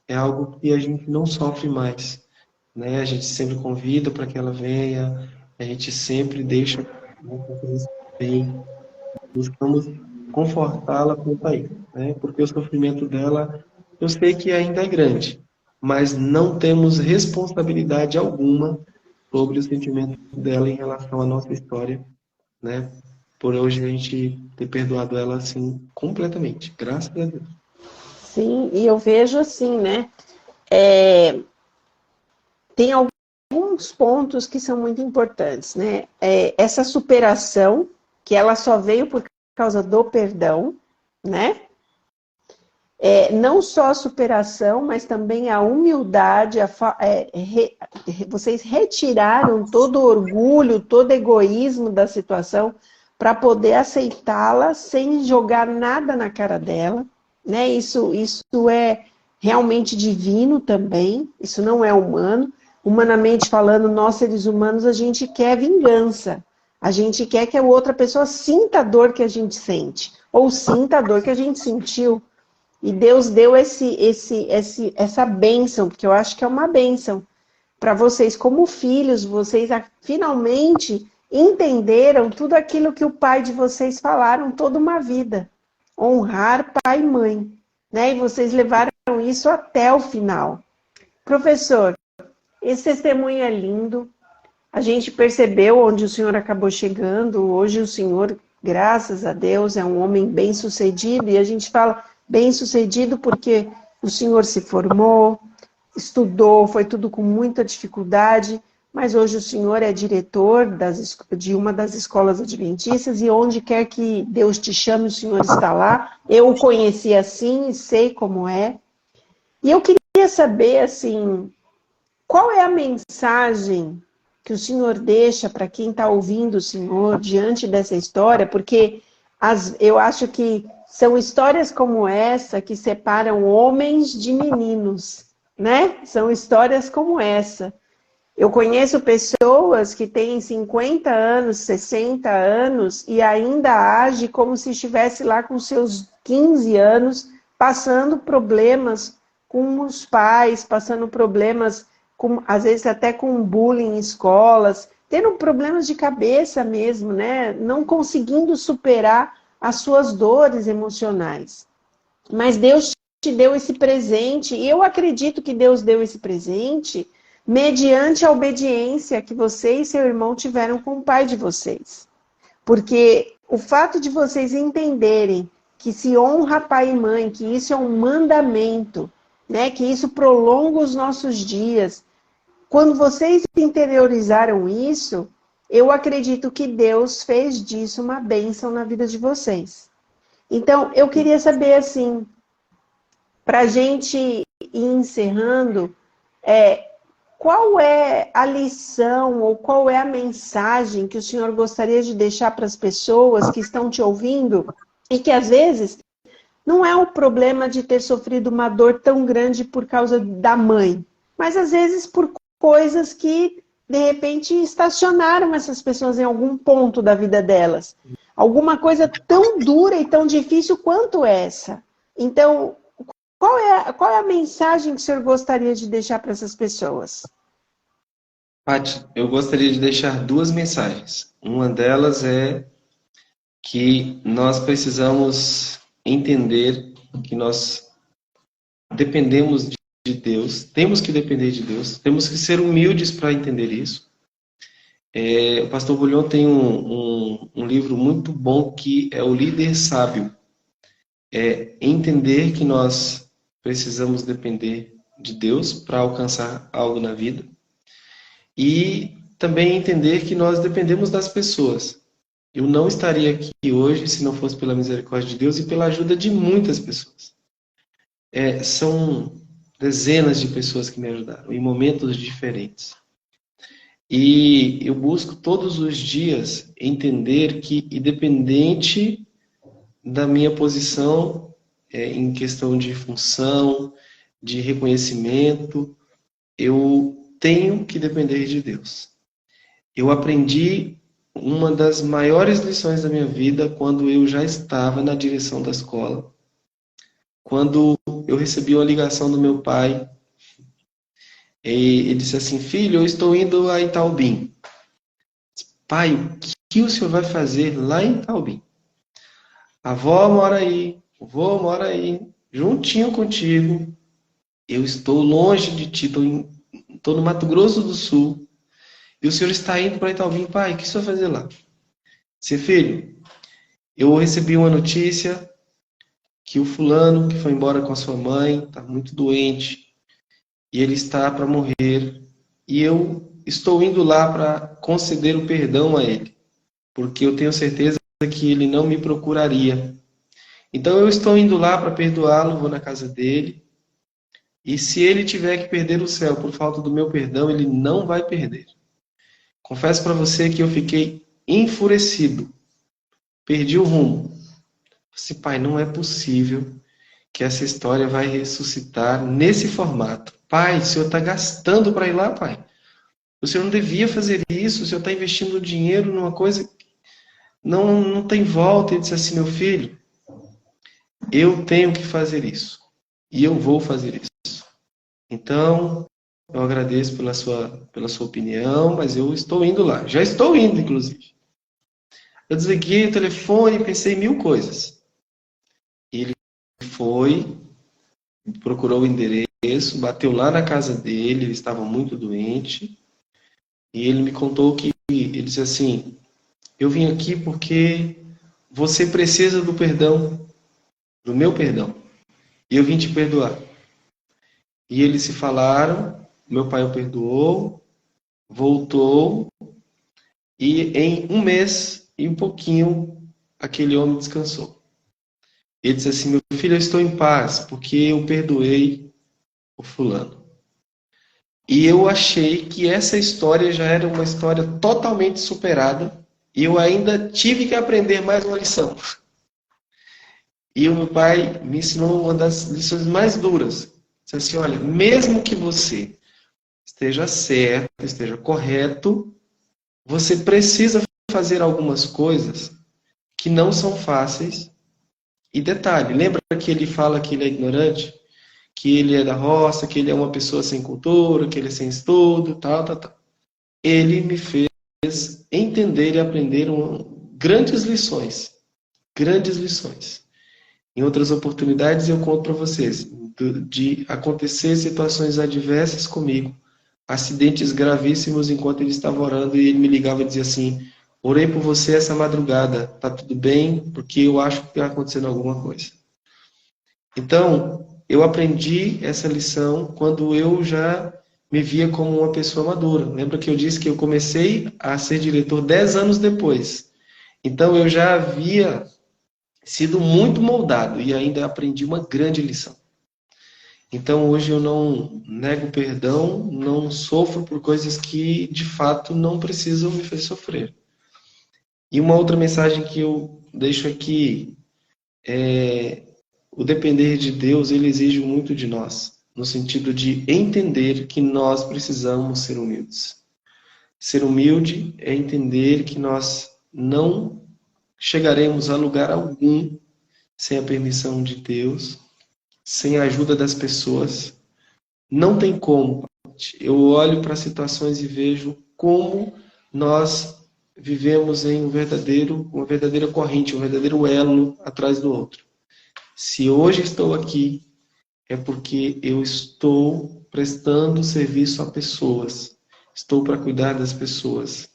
É algo que a gente não sofre mais, né? A gente sempre convida para que ela venha, a gente sempre deixa bem, buscamos confortá-la quanto a isso, né? Porque o sofrimento dela, eu sei que ainda é grande, mas não temos responsabilidade alguma sobre o sentimento dela em relação à nossa história, né? Por hoje a gente ter perdoado ela assim completamente, graças a Deus. Sim, e eu vejo assim, né? É, tem alguns pontos que são muito importantes, né? Essa superação, que ela só veio por causa do perdão, né? Não só a superação, mas também a humildade, vocês retiraram todo o orgulho, todo o egoísmo da situação para poder aceitá-la sem jogar nada na cara dela, né? Isso é realmente divino também, isso não é humano. Humanamente falando, nós seres humanos, a gente quer vingança. A gente quer que a outra pessoa sinta a dor que a gente sente, ou sinta a dor que a gente sentiu. E Deus deu essa bênção, porque eu acho que é uma bênção para vocês como filhos, vocês finalmente entenderam tudo aquilo que o pai de vocês falaram toda uma vida. Honrar pai e mãe, né? E vocês levaram isso até o final. Professor, esse testemunho é lindo. A gente percebeu onde o senhor acabou chegando. Hoje o senhor graças a Deus, é um homem bem-sucedido, e a gente fala bem-sucedido porque o senhor se formou, estudou, foi tudo com muita dificuldade, mas hoje o senhor é diretor de uma das escolas adventistas, e onde quer que Deus te chame, o senhor está lá. Eu o conheci assim, sei como é. E eu queria saber, assim, qual é a mensagem que o senhor deixa para quem está ouvindo o senhor diante dessa história? Porque eu acho que são histórias como essa que separam homens de meninos, né? São histórias como essa. Eu conheço pessoas que têm 50 anos, 60 anos e ainda age como se estivesse lá com seus 15 anos, passando problemas com os pais, passando problemas, às vezes até com bullying em escolas, tendo problemas de cabeça mesmo, né? Não conseguindo superar as suas dores emocionais. Mas Deus te deu esse presente, e eu acredito que Deus deu esse presente mediante a obediência que você e seu irmão tiveram com o pai de vocês. Porque o fato de vocês entenderem que se honra pai e mãe, que isso é um mandamento, né? Que isso prolonga os nossos dias. Quando vocês interiorizaram isso, eu acredito que Deus fez disso uma bênção na vida de vocês. Então, eu queria saber, assim, para a gente ir encerrando, qual é a lição ou qual é a mensagem que o senhor gostaria de deixar para as pessoas que estão te ouvindo e que, às vezes, não é o problema de ter sofrido uma dor tão grande por causa da mãe, mas, às vezes, por coisas que, de repente, estacionaram essas pessoas em algum ponto da vida delas. Alguma coisa tão dura e tão difícil quanto essa. Então, qual é a mensagem que o senhor gostaria de deixar para essas pessoas? Paty, eu gostaria de deixar duas mensagens. Uma delas é que nós precisamos entender que nós dependemos de Deus, temos que depender de Deus, temos que ser humildes para entender isso. O pastor Bulhon tem um livro muito bom que é O Líder Sábio. Entender que nós precisamos depender de Deus para alcançar algo na vida. E também entender que nós dependemos das pessoas. Eu não estaria aqui hoje se não fosse pela misericórdia de Deus e pela ajuda de muitas pessoas. São dezenas de pessoas que me ajudaram, em momentos diferentes. E eu busco todos os dias entender que, independente da minha posição em questão de função, de reconhecimento, eu tenho que depender de Deus. Eu aprendi uma das maiores lições da minha vida quando eu já estava na direção da escola. Quando eu recebi uma ligação do meu pai, ele disse assim: filho, eu estou indo a Itaubim. Pai, o que o senhor vai fazer lá em Itaubim? A avó mora aí, o vô mora aí, juntinho contigo. Eu estou longe de ti, estou no Mato Grosso do Sul. E o senhor está indo para Itaubim. Pai, o que o senhor vai fazer lá? Disse: filho, eu recebi uma notícia que o fulano que foi embora com a sua mãe está muito doente e ele está para morrer, e eu estou indo lá para conceder o perdão a ele, porque eu tenho certeza que ele não me procuraria. Então eu estou indo lá para perdoá-lo, vou na casa dele, e se ele tiver que perder o céu por falta do meu perdão, ele não vai perder. Confesso para você que eu fiquei enfurecido, perdi o rumo. Disse: pai, não é possível que essa história vai ressuscitar nesse formato. Pai, o senhor está gastando para ir lá, pai. O senhor não devia fazer isso, o senhor está investindo dinheiro numa coisa que não tem volta. Ele disse assim: meu filho, eu tenho que fazer isso. E eu vou fazer isso. Então, eu agradeço pela sua opinião, mas eu estou indo lá. Já estou indo, inclusive. Eu desliguei o telefone e pensei em 1000 coisas. E ele foi, procurou o endereço, bateu lá na casa dele, ele estava muito doente. E ele me contou que, ele disse assim: eu vim aqui porque você precisa do perdão, do meu perdão. E eu vim te perdoar. E eles se falaram, meu pai o perdoou, voltou, e em um mês e um pouquinho, aquele homem descansou. Ele disse assim, meu filho, eu estou em paz, porque eu perdoei o fulano. E eu achei que essa história já era uma história totalmente superada, e eu ainda tive que aprender mais uma lição. E o meu pai me ensinou uma das lições mais duras. Disse assim, olha, mesmo que você esteja certo, esteja correto, você precisa fazer algumas coisas que não são fáceis. E detalhe, lembra que ele fala que ele é ignorante? Que ele é da roça, que ele é uma pessoa sem cultura, que ele é sem estudo, tal, tal, tal. Ele me fez entender e aprender grandes lições. Grandes lições. Em outras oportunidades eu conto para vocês de acontecer situações adversas comigo, acidentes gravíssimos enquanto ele estava orando e ele me ligava e dizia assim, orei por você essa madrugada, tá tudo bem? Porque eu acho que está acontecendo alguma coisa. Então, eu aprendi essa lição quando eu já me via como uma pessoa madura. Lembra que eu disse que eu comecei a ser diretor 10 anos depois. Então, eu já havia sido muito moldado e ainda aprendi uma grande lição. Então hoje eu não nego perdão, não sofro por coisas que de fato não precisam me fazer sofrer. E uma outra mensagem que eu deixo aqui é o depender de Deus, ele exige muito de nós, no sentido de entender que nós precisamos ser humildes. Ser humilde é entender que nós não chegaremos a lugar algum sem a permissão de Deus, sem a ajuda das pessoas. Não tem como. Eu olho para situações e vejo como nós vivemos em uma verdadeira corrente, um verdadeiro elo atrás do outro. Se hoje estou aqui, é porque eu estou prestando serviço a pessoas. Estou para cuidar das pessoas.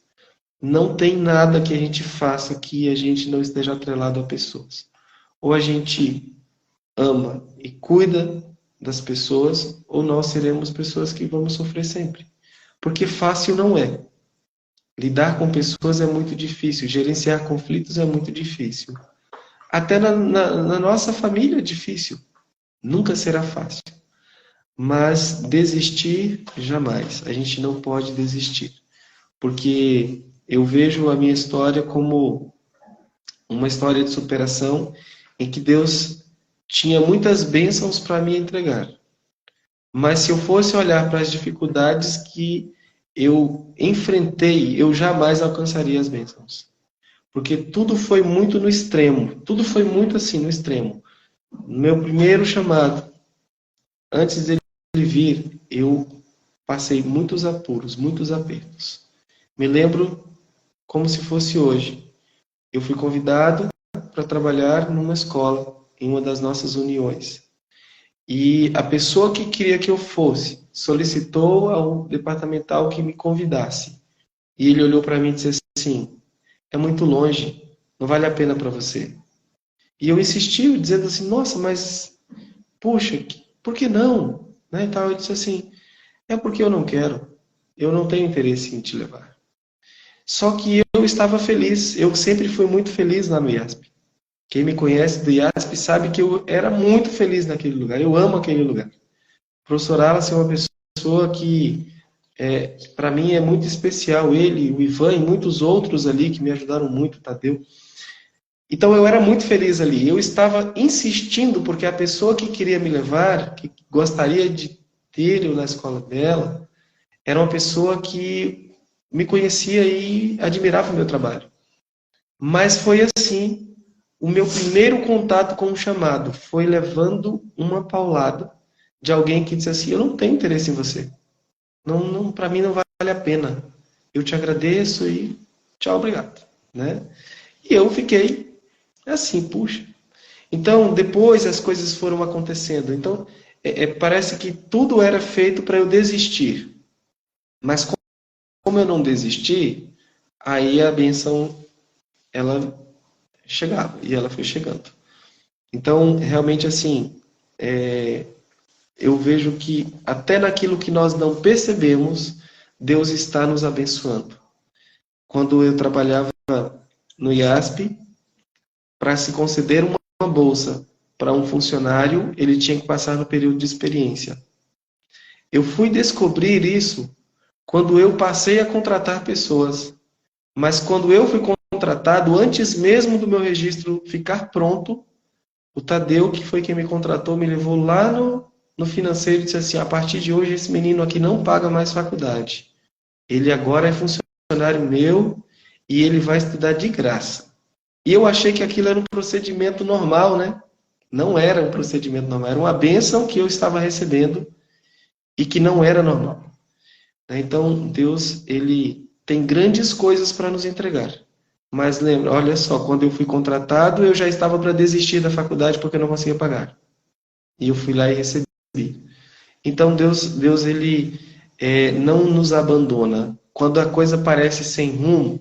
Não tem nada que a gente faça que a gente não esteja atrelado a pessoas. Ou a gente ama e cuida das pessoas, ou nós seremos pessoas que vamos sofrer sempre. Porque fácil não é. Lidar com pessoas é muito difícil, gerenciar conflitos é muito difícil. Até na nossa família é difícil. Nunca será fácil. Mas desistir, jamais. A gente não pode desistir. Porque eu vejo a minha história como uma história de superação em que Deus tinha muitas bênçãos para me entregar. Mas se eu fosse olhar para as dificuldades que eu enfrentei, eu jamais alcançaria as bênçãos. Porque tudo foi muito no extremo. Tudo foi muito assim, no extremo. No meu primeiro chamado, antes dele vir, eu passei muitos apuros, muitos apertos. Me lembro como se fosse hoje. Eu fui convidado para trabalhar numa escola, em uma das nossas uniões. E a pessoa que queria que eu fosse solicitou ao departamental que me convidasse. E ele olhou para mim e disse assim, é muito longe, não vale a pena para você. E eu insisti, dizendo assim, nossa, mas, puxa, por que não? Né, e tal. Eu disse assim, é porque eu não quero, eu não tenho interesse em te levar. Só que eu estava feliz, eu sempre fui muito feliz lá no IASP. Quem me conhece do IASP sabe que eu era muito feliz naquele lugar, eu amo aquele lugar. O professor Alas é uma pessoa que, para mim, é muito especial. Ele, o Ivan e muitos outros ali que me ajudaram muito, Tadeu. Então eu era muito feliz ali. Eu estava insistindo porque a pessoa que queria me levar, que gostaria de ter eu na escola dela, era uma pessoa que me conhecia e admirava o meu trabalho. Mas foi assim, o meu primeiro contato com o chamado foi levando uma paulada de alguém que disse assim, eu não tenho interesse em você. Não, para mim não vale a pena. Eu te agradeço e tchau, obrigado. Né? E eu fiquei assim, puxa. Então, depois as coisas foram acontecendo. Então, parece que tudo era feito para eu desistir. Mas como eu não desisti, aí a bênção, ela chegava, e ela foi chegando. Então, realmente, assim, eu vejo que até naquilo que nós não percebemos, Deus está nos abençoando. Quando eu trabalhava no IASP, para se conceder uma bolsa para um funcionário, ele tinha que passar no período de experiência. Eu fui descobrir isso quando eu passei a contratar pessoas. Mas quando eu fui contratado, antes mesmo do meu registro ficar pronto, o Tadeu, que foi quem me contratou, me levou lá no financeiro e disse assim: a partir de hoje esse menino aqui não paga mais faculdade. Ele agora é funcionário meu e ele vai estudar de graça. E eu achei que aquilo era um procedimento normal, né? Não era um procedimento normal, era uma bênção que eu estava recebendo e que não era normal. Então, Deus, ele tem grandes coisas para nos entregar. Mas lembra, olha só, quando eu fui contratado, eu já estava para desistir da faculdade porque eu não conseguia pagar. E eu fui lá e recebi. Então, Deus ele não nos abandona. Quando a coisa parece sem rumo,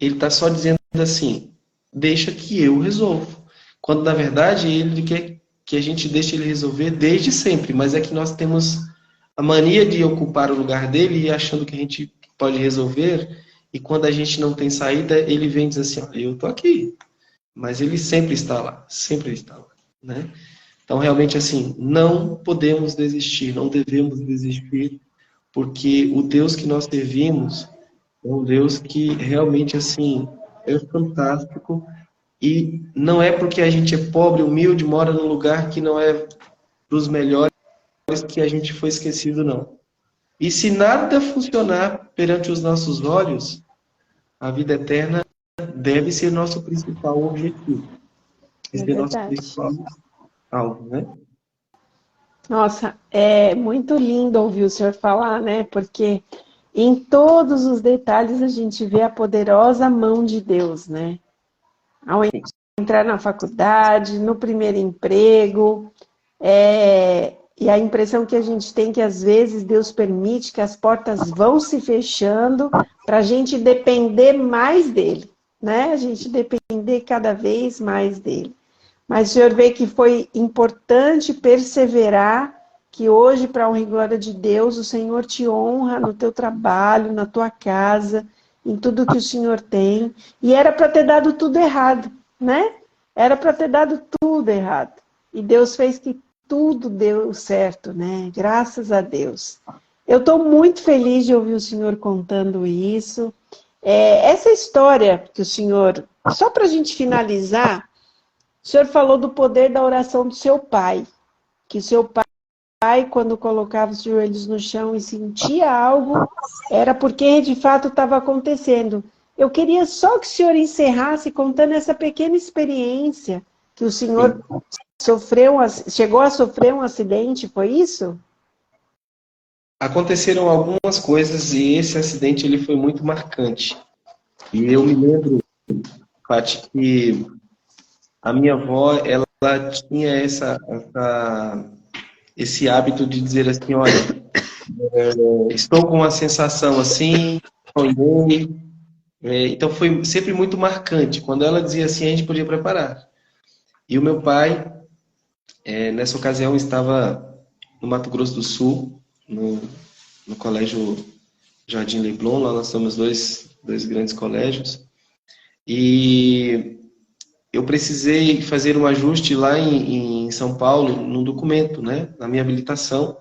ele está só dizendo assim, deixa que eu resolvo. Quando, na verdade, ele quer que a gente deixe ele resolver desde sempre. Mas é que nós temos a mania de ocupar o lugar dele e achando que a gente pode resolver. E quando a gente não tem saída, ele vem e diz assim, eu estou aqui. Mas ele sempre está lá, sempre está lá, né? Então, realmente, assim, não podemos desistir, não devemos desistir, porque o Deus que nós servimos é um Deus que realmente, assim, é fantástico. E não é porque a gente é pobre, humilde, mora num lugar que não é dos melhores que a gente foi esquecido, não. E se nada funcionar perante os nossos olhos, a vida eterna deve ser nosso principal objetivo. É Esse é nosso verdade. principal alvo, né? Nossa, é muito lindo ouvir o senhor falar, né? Porque em todos os detalhes a gente vê a poderosa mão de Deus, né? Ao entrar na faculdade, no primeiro emprego, e a impressão que a gente tem que às vezes Deus permite que as portas vão se fechando para a gente depender mais dele, né? A gente depender cada vez mais dele. Mas o senhor vê que foi importante perseverar, que hoje, para a honra e glória de Deus, o Senhor te honra no teu trabalho, na tua casa, em tudo que o Senhor tem. E era para ter dado tudo errado, né? Era para ter dado tudo errado. E Deus fez que tudo deu certo, né? Graças a Deus. Eu estou muito feliz de ouvir o senhor contando isso. Essa história que o senhor... Só para a gente finalizar, o senhor falou do poder da oração do seu pai. Que o seu pai, quando colocava os joelhos no chão e sentia algo, era porque de fato estava acontecendo. Eu queria só que o senhor encerrasse contando essa pequena experiência que o senhor chegou a sofrer um acidente, foi isso? Aconteceram algumas coisas e esse acidente ele foi muito marcante. E eu me lembro, Paty, que a minha avó, ela tinha esse hábito de dizer assim, olha, estou com uma sensação assim, sonhei. Então foi sempre muito marcante. Quando ela dizia assim, a gente podia preparar. E o meu pai, nessa ocasião, estava no Mato Grosso do Sul, no colégio Jardim Leblon, lá nós somos dois grandes colégios. E eu precisei fazer um ajuste lá em São Paulo, num documento, né, na minha habilitação.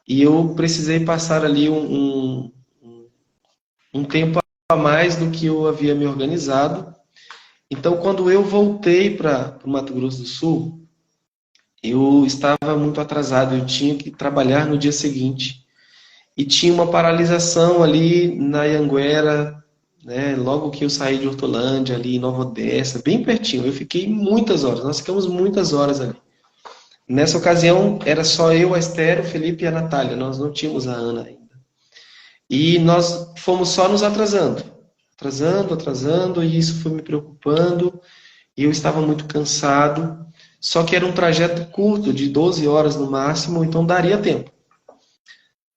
E eu precisei passar ali um tempo a mais do que eu havia me organizado. Então, quando eu voltei para o Mato Grosso do Sul, eu estava muito atrasado, eu tinha que trabalhar no dia seguinte. E tinha uma paralisação ali na Anhanguera, né, logo que eu saí de Hortolândia, ali em Nova Odessa, bem pertinho. Eu fiquei muitas horas, nós ficamos muitas horas ali. Nessa ocasião, era só eu, a Esther, o Felipe e a Natália, nós não tínhamos a Ana ainda. E nós fomos só nos atrasando, e isso foi me preocupando, e eu estava muito cansado, só que era um trajeto curto, de 12 horas no máximo, então daria tempo.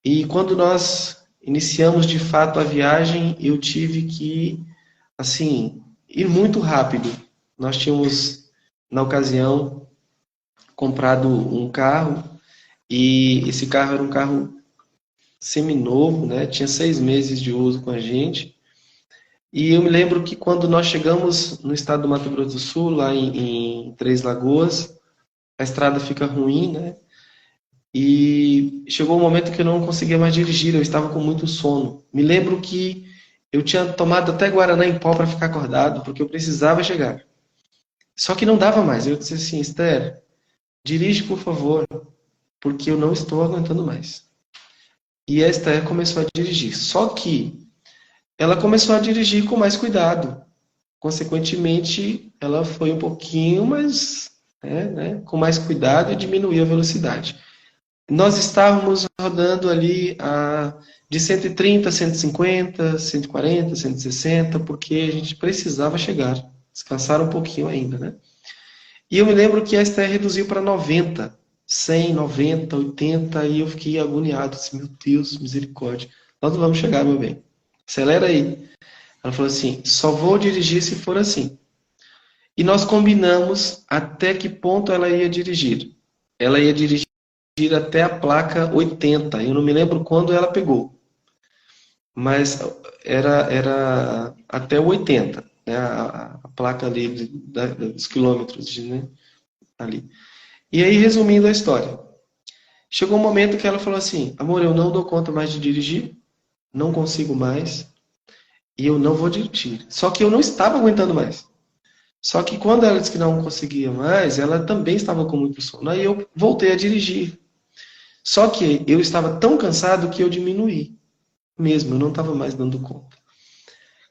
E quando nós iniciamos de fato a viagem, eu tive que, assim, ir muito rápido. Nós tínhamos, na ocasião, comprado um carro, e esse carro era um carro seminovo, né? Tinha 6 meses de uso com a gente. E eu me lembro que quando nós chegamos no estado do Mato Grosso do Sul, lá em Três Lagoas, a estrada fica ruim, né? E chegou um momento que eu não conseguia mais dirigir, eu estava com muito sono. Me lembro que eu tinha tomado até Guaraná em pó para ficar acordado, porque eu precisava chegar. Só que não dava mais. Eu disse assim, Esther, dirige por favor, porque eu não estou aguentando mais. E a Esther começou a dirigir. Só que ela começou a dirigir com mais cuidado. Consequentemente, ela foi um pouquinho mais, com mais cuidado e diminuiu a velocidade. Nós estávamos rodando ali de 130, 150, 140, 160, porque a gente precisava chegar, descansar um pouquinho ainda, né? E eu me lembro que a Esther reduziu para 90, 100, 90, 80, e eu fiquei agoniado, assim, meu Deus, misericórdia, nós não vamos chegar, meu bem, acelera aí. Ela falou assim, só vou dirigir se for assim. E nós combinamos até que ponto ela ia dirigir. Ela ia dirigir até a placa 80. Eu não me lembro quando ela pegou. Mas era até o 80. Né? A placa ali dos quilômetros, né? Ali. E aí, resumindo a história. Chegou um momento que ela falou assim, amor, eu não dou conta mais de dirigir. Não consigo mais. E eu não vou dirigir. Só que eu não estava aguentando mais. Só que quando ela disse que não conseguia mais, ela também estava com muito sono. Aí eu voltei a dirigir. Só que eu estava tão cansado que eu diminuí. Mesmo, eu não estava mais dando conta.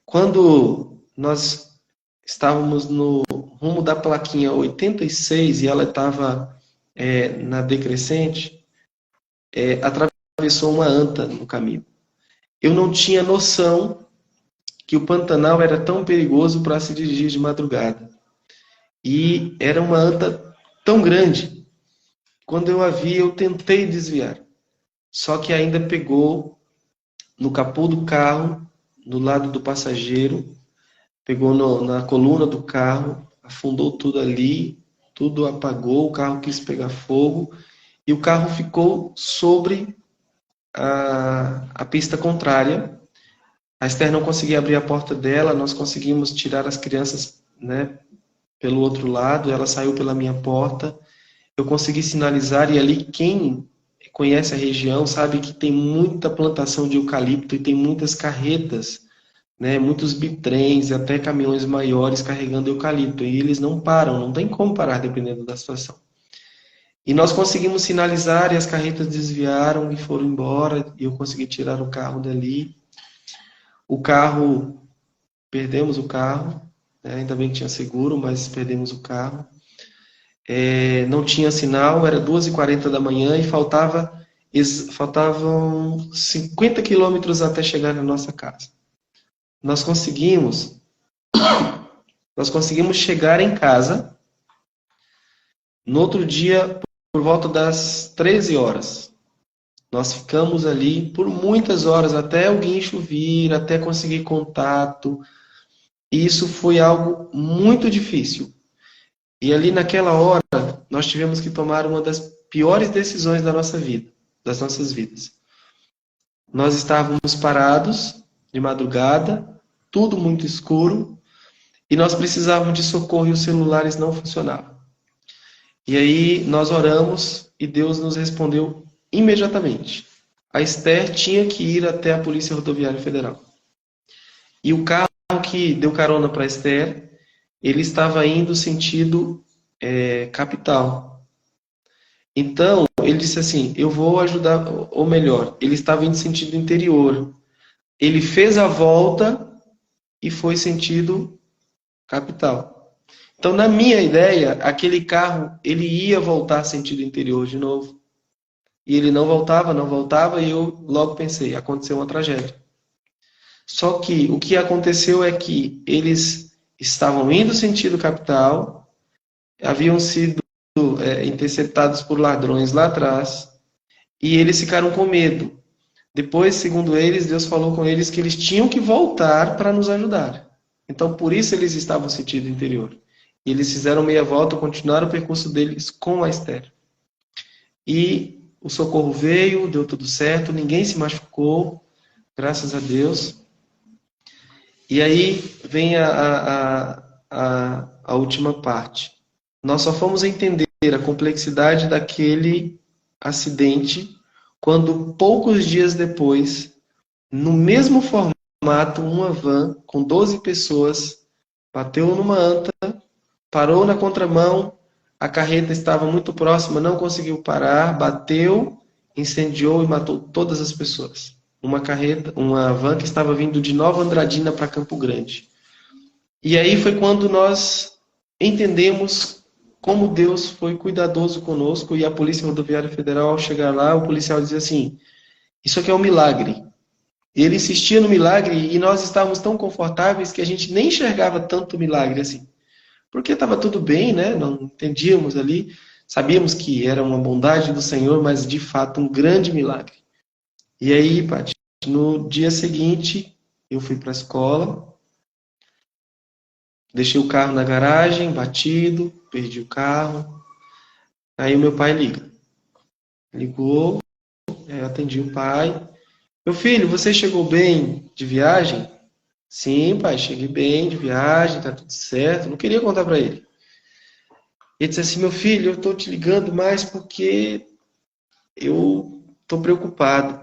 Quando nós estávamos no rumo da plaquinha 86 e ela estava na decrescente, atravessou uma anta no caminho. Eu não tinha noção que o Pantanal era tão perigoso para se dirigir de madrugada. E era uma anta tão grande. Quando eu a vi, eu tentei desviar. Só que ainda pegou no capô do carro, do lado do passageiro, pegou na coluna do carro, afundou tudo ali, tudo apagou, o carro quis pegar fogo, e o carro ficou sobre a pista contrária. A Esther não conseguia abrir a porta dela, nós conseguimos tirar as crianças, né, pelo outro lado, ela saiu pela minha porta, eu consegui sinalizar, e ali quem conhece a região sabe que tem muita plantação de eucalipto e tem muitas carretas, né, muitos bitrens e até caminhões maiores carregando eucalipto, e eles não param, não tem como parar dependendo da situação. E nós conseguimos sinalizar e as carretas desviaram e foram embora, e eu consegui tirar o carro dali. O carro, perdemos o carro, né? Ainda bem que tinha seguro, mas perdemos o carro. Não tinha sinal, era 2h40 da manhã e faltavam 50 quilômetros até chegar na nossa casa. Nós conseguimos chegar em casa no outro dia por volta das 13 horas. Nós ficamos ali por muitas horas, até o guincho vir, até conseguir contato. E isso foi algo muito difícil. E ali naquela hora, nós tivemos que tomar uma das piores decisões da nossa vida, das nossas vidas. Nós estávamos parados de madrugada, tudo muito escuro, e nós precisávamos de socorro e os celulares não funcionavam. E aí nós oramos e Deus nos respondeu imediatamente. A Esther tinha que ir até a Polícia Rodoviária Federal. E o carro que deu carona para a Esther, ele estava indo sentido capital. Então, ele disse assim, eu vou ajudar, ou melhor, ele estava indo sentido interior. Ele fez a volta e foi sentido capital. Então, na minha ideia, aquele carro, ele ia voltar sentido interior de novo. E ele não voltava, e eu logo pensei, aconteceu uma tragédia. Só que o que aconteceu é que eles estavam indo sentido capital, haviam sido interceptados por ladrões lá atrás, e eles ficaram com medo. Depois, segundo eles, Deus falou com eles que eles tinham que voltar para nos ajudar. Então, por isso eles estavam sentindo interior. E eles fizeram meia volta, continuaram o percurso deles com a Esther. E o socorro veio, deu tudo certo, ninguém se machucou, graças a Deus. E aí vem a última parte. Nós só fomos entender a complexidade daquele acidente quando, poucos dias depois, no mesmo formato, uma van com 12 pessoas bateu numa anta, parou na contramão, a carreta estava muito próxima, não conseguiu parar, bateu, incendiou e matou todas as pessoas. Uma van que estava vindo de Nova Andradina para Campo Grande. E aí foi quando nós entendemos como Deus foi cuidadoso conosco, e a Polícia Rodoviária Federal, ao chegar lá, o policial dizia assim: isso aqui é um milagre. Ele insistia no milagre e nós estávamos tão confortáveis que a gente nem enxergava tanto milagre assim. Porque estava tudo bem, né? Não entendíamos ali, sabíamos que era uma bondade do Senhor, mas de fato um grande milagre. E aí, Paty, no dia seguinte, eu fui para a escola, deixei o carro na garagem, batido, perdi o carro. Aí o meu pai liga. Ligou, eu atendi o pai. Meu filho, você chegou bem de viagem? Sim, pai, cheguei bem de viagem, tá tudo certo. Não queria contar para ele. Ele disse assim: meu filho, eu estou te ligando mais porque eu estou preocupado.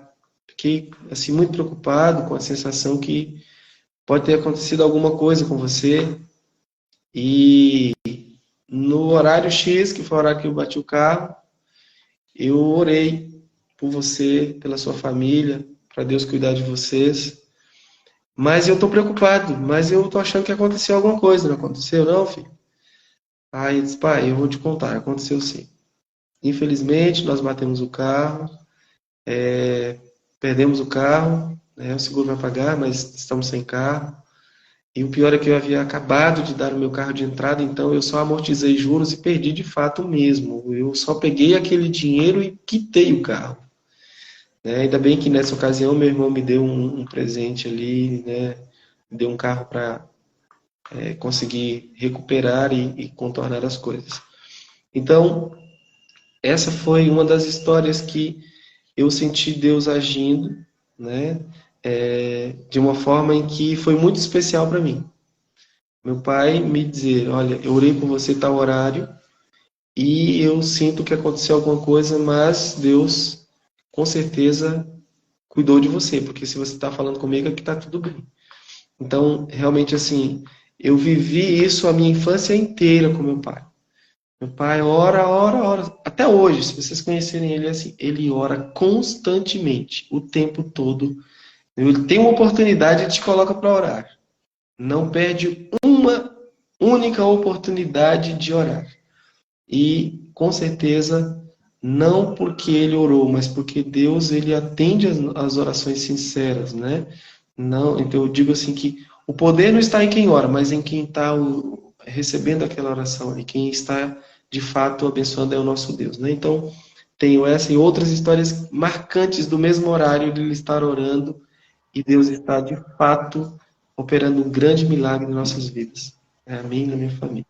Fiquei assim, muito preocupado com a sensação que pode ter acontecido alguma coisa com você. E no horário X, que foi o horário que eu bati o carro, eu orei por você, pela sua família, para Deus cuidar de vocês. Mas eu estou preocupado, mas eu estou achando que aconteceu alguma coisa. Não aconteceu, não, filho? Aí ele disse: pai, eu vou te contar, aconteceu sim. Infelizmente, nós batemos o carro, perdemos o carro, né, o seguro vai pagar, mas estamos sem carro. E o pior é que eu havia acabado de dar o meu carro de entrada, então eu só amortizei juros e perdi de fato mesmo. Eu só peguei aquele dinheiro e quitei o carro. Ainda bem que nessa ocasião meu irmão me deu um presente ali, né? Me deu um carro para conseguir recuperar e contornar as coisas. Então, essa foi uma das histórias que eu senti Deus agindo, né? De uma forma em que foi muito especial para mim. Meu pai me dizer: olha, eu orei por você tal horário e eu sinto que aconteceu alguma coisa, mas Deus com certeza cuidou de você, porque se você está falando comigo é que está tudo bem. Então, realmente assim, eu vivi isso a minha infância inteira com meu pai. Meu pai ora. Até hoje, se vocês conhecerem ele assim, ele ora constantemente, o tempo todo. Ele tem uma oportunidade e te coloca para orar. Não perde uma única oportunidade de orar. E, com certeza, não porque ele orou, mas porque Deus ele atende as orações sinceras, né? Não, então eu digo assim que o poder não está em quem ora, mas em quem está recebendo aquela oração, e quem está de fato abençoando é o nosso Deus, né? Então, tenho essa e outras histórias marcantes do mesmo horário de ele estar orando e Deus está de fato operando um grande milagre em nossas vidas. A mim e na minha família.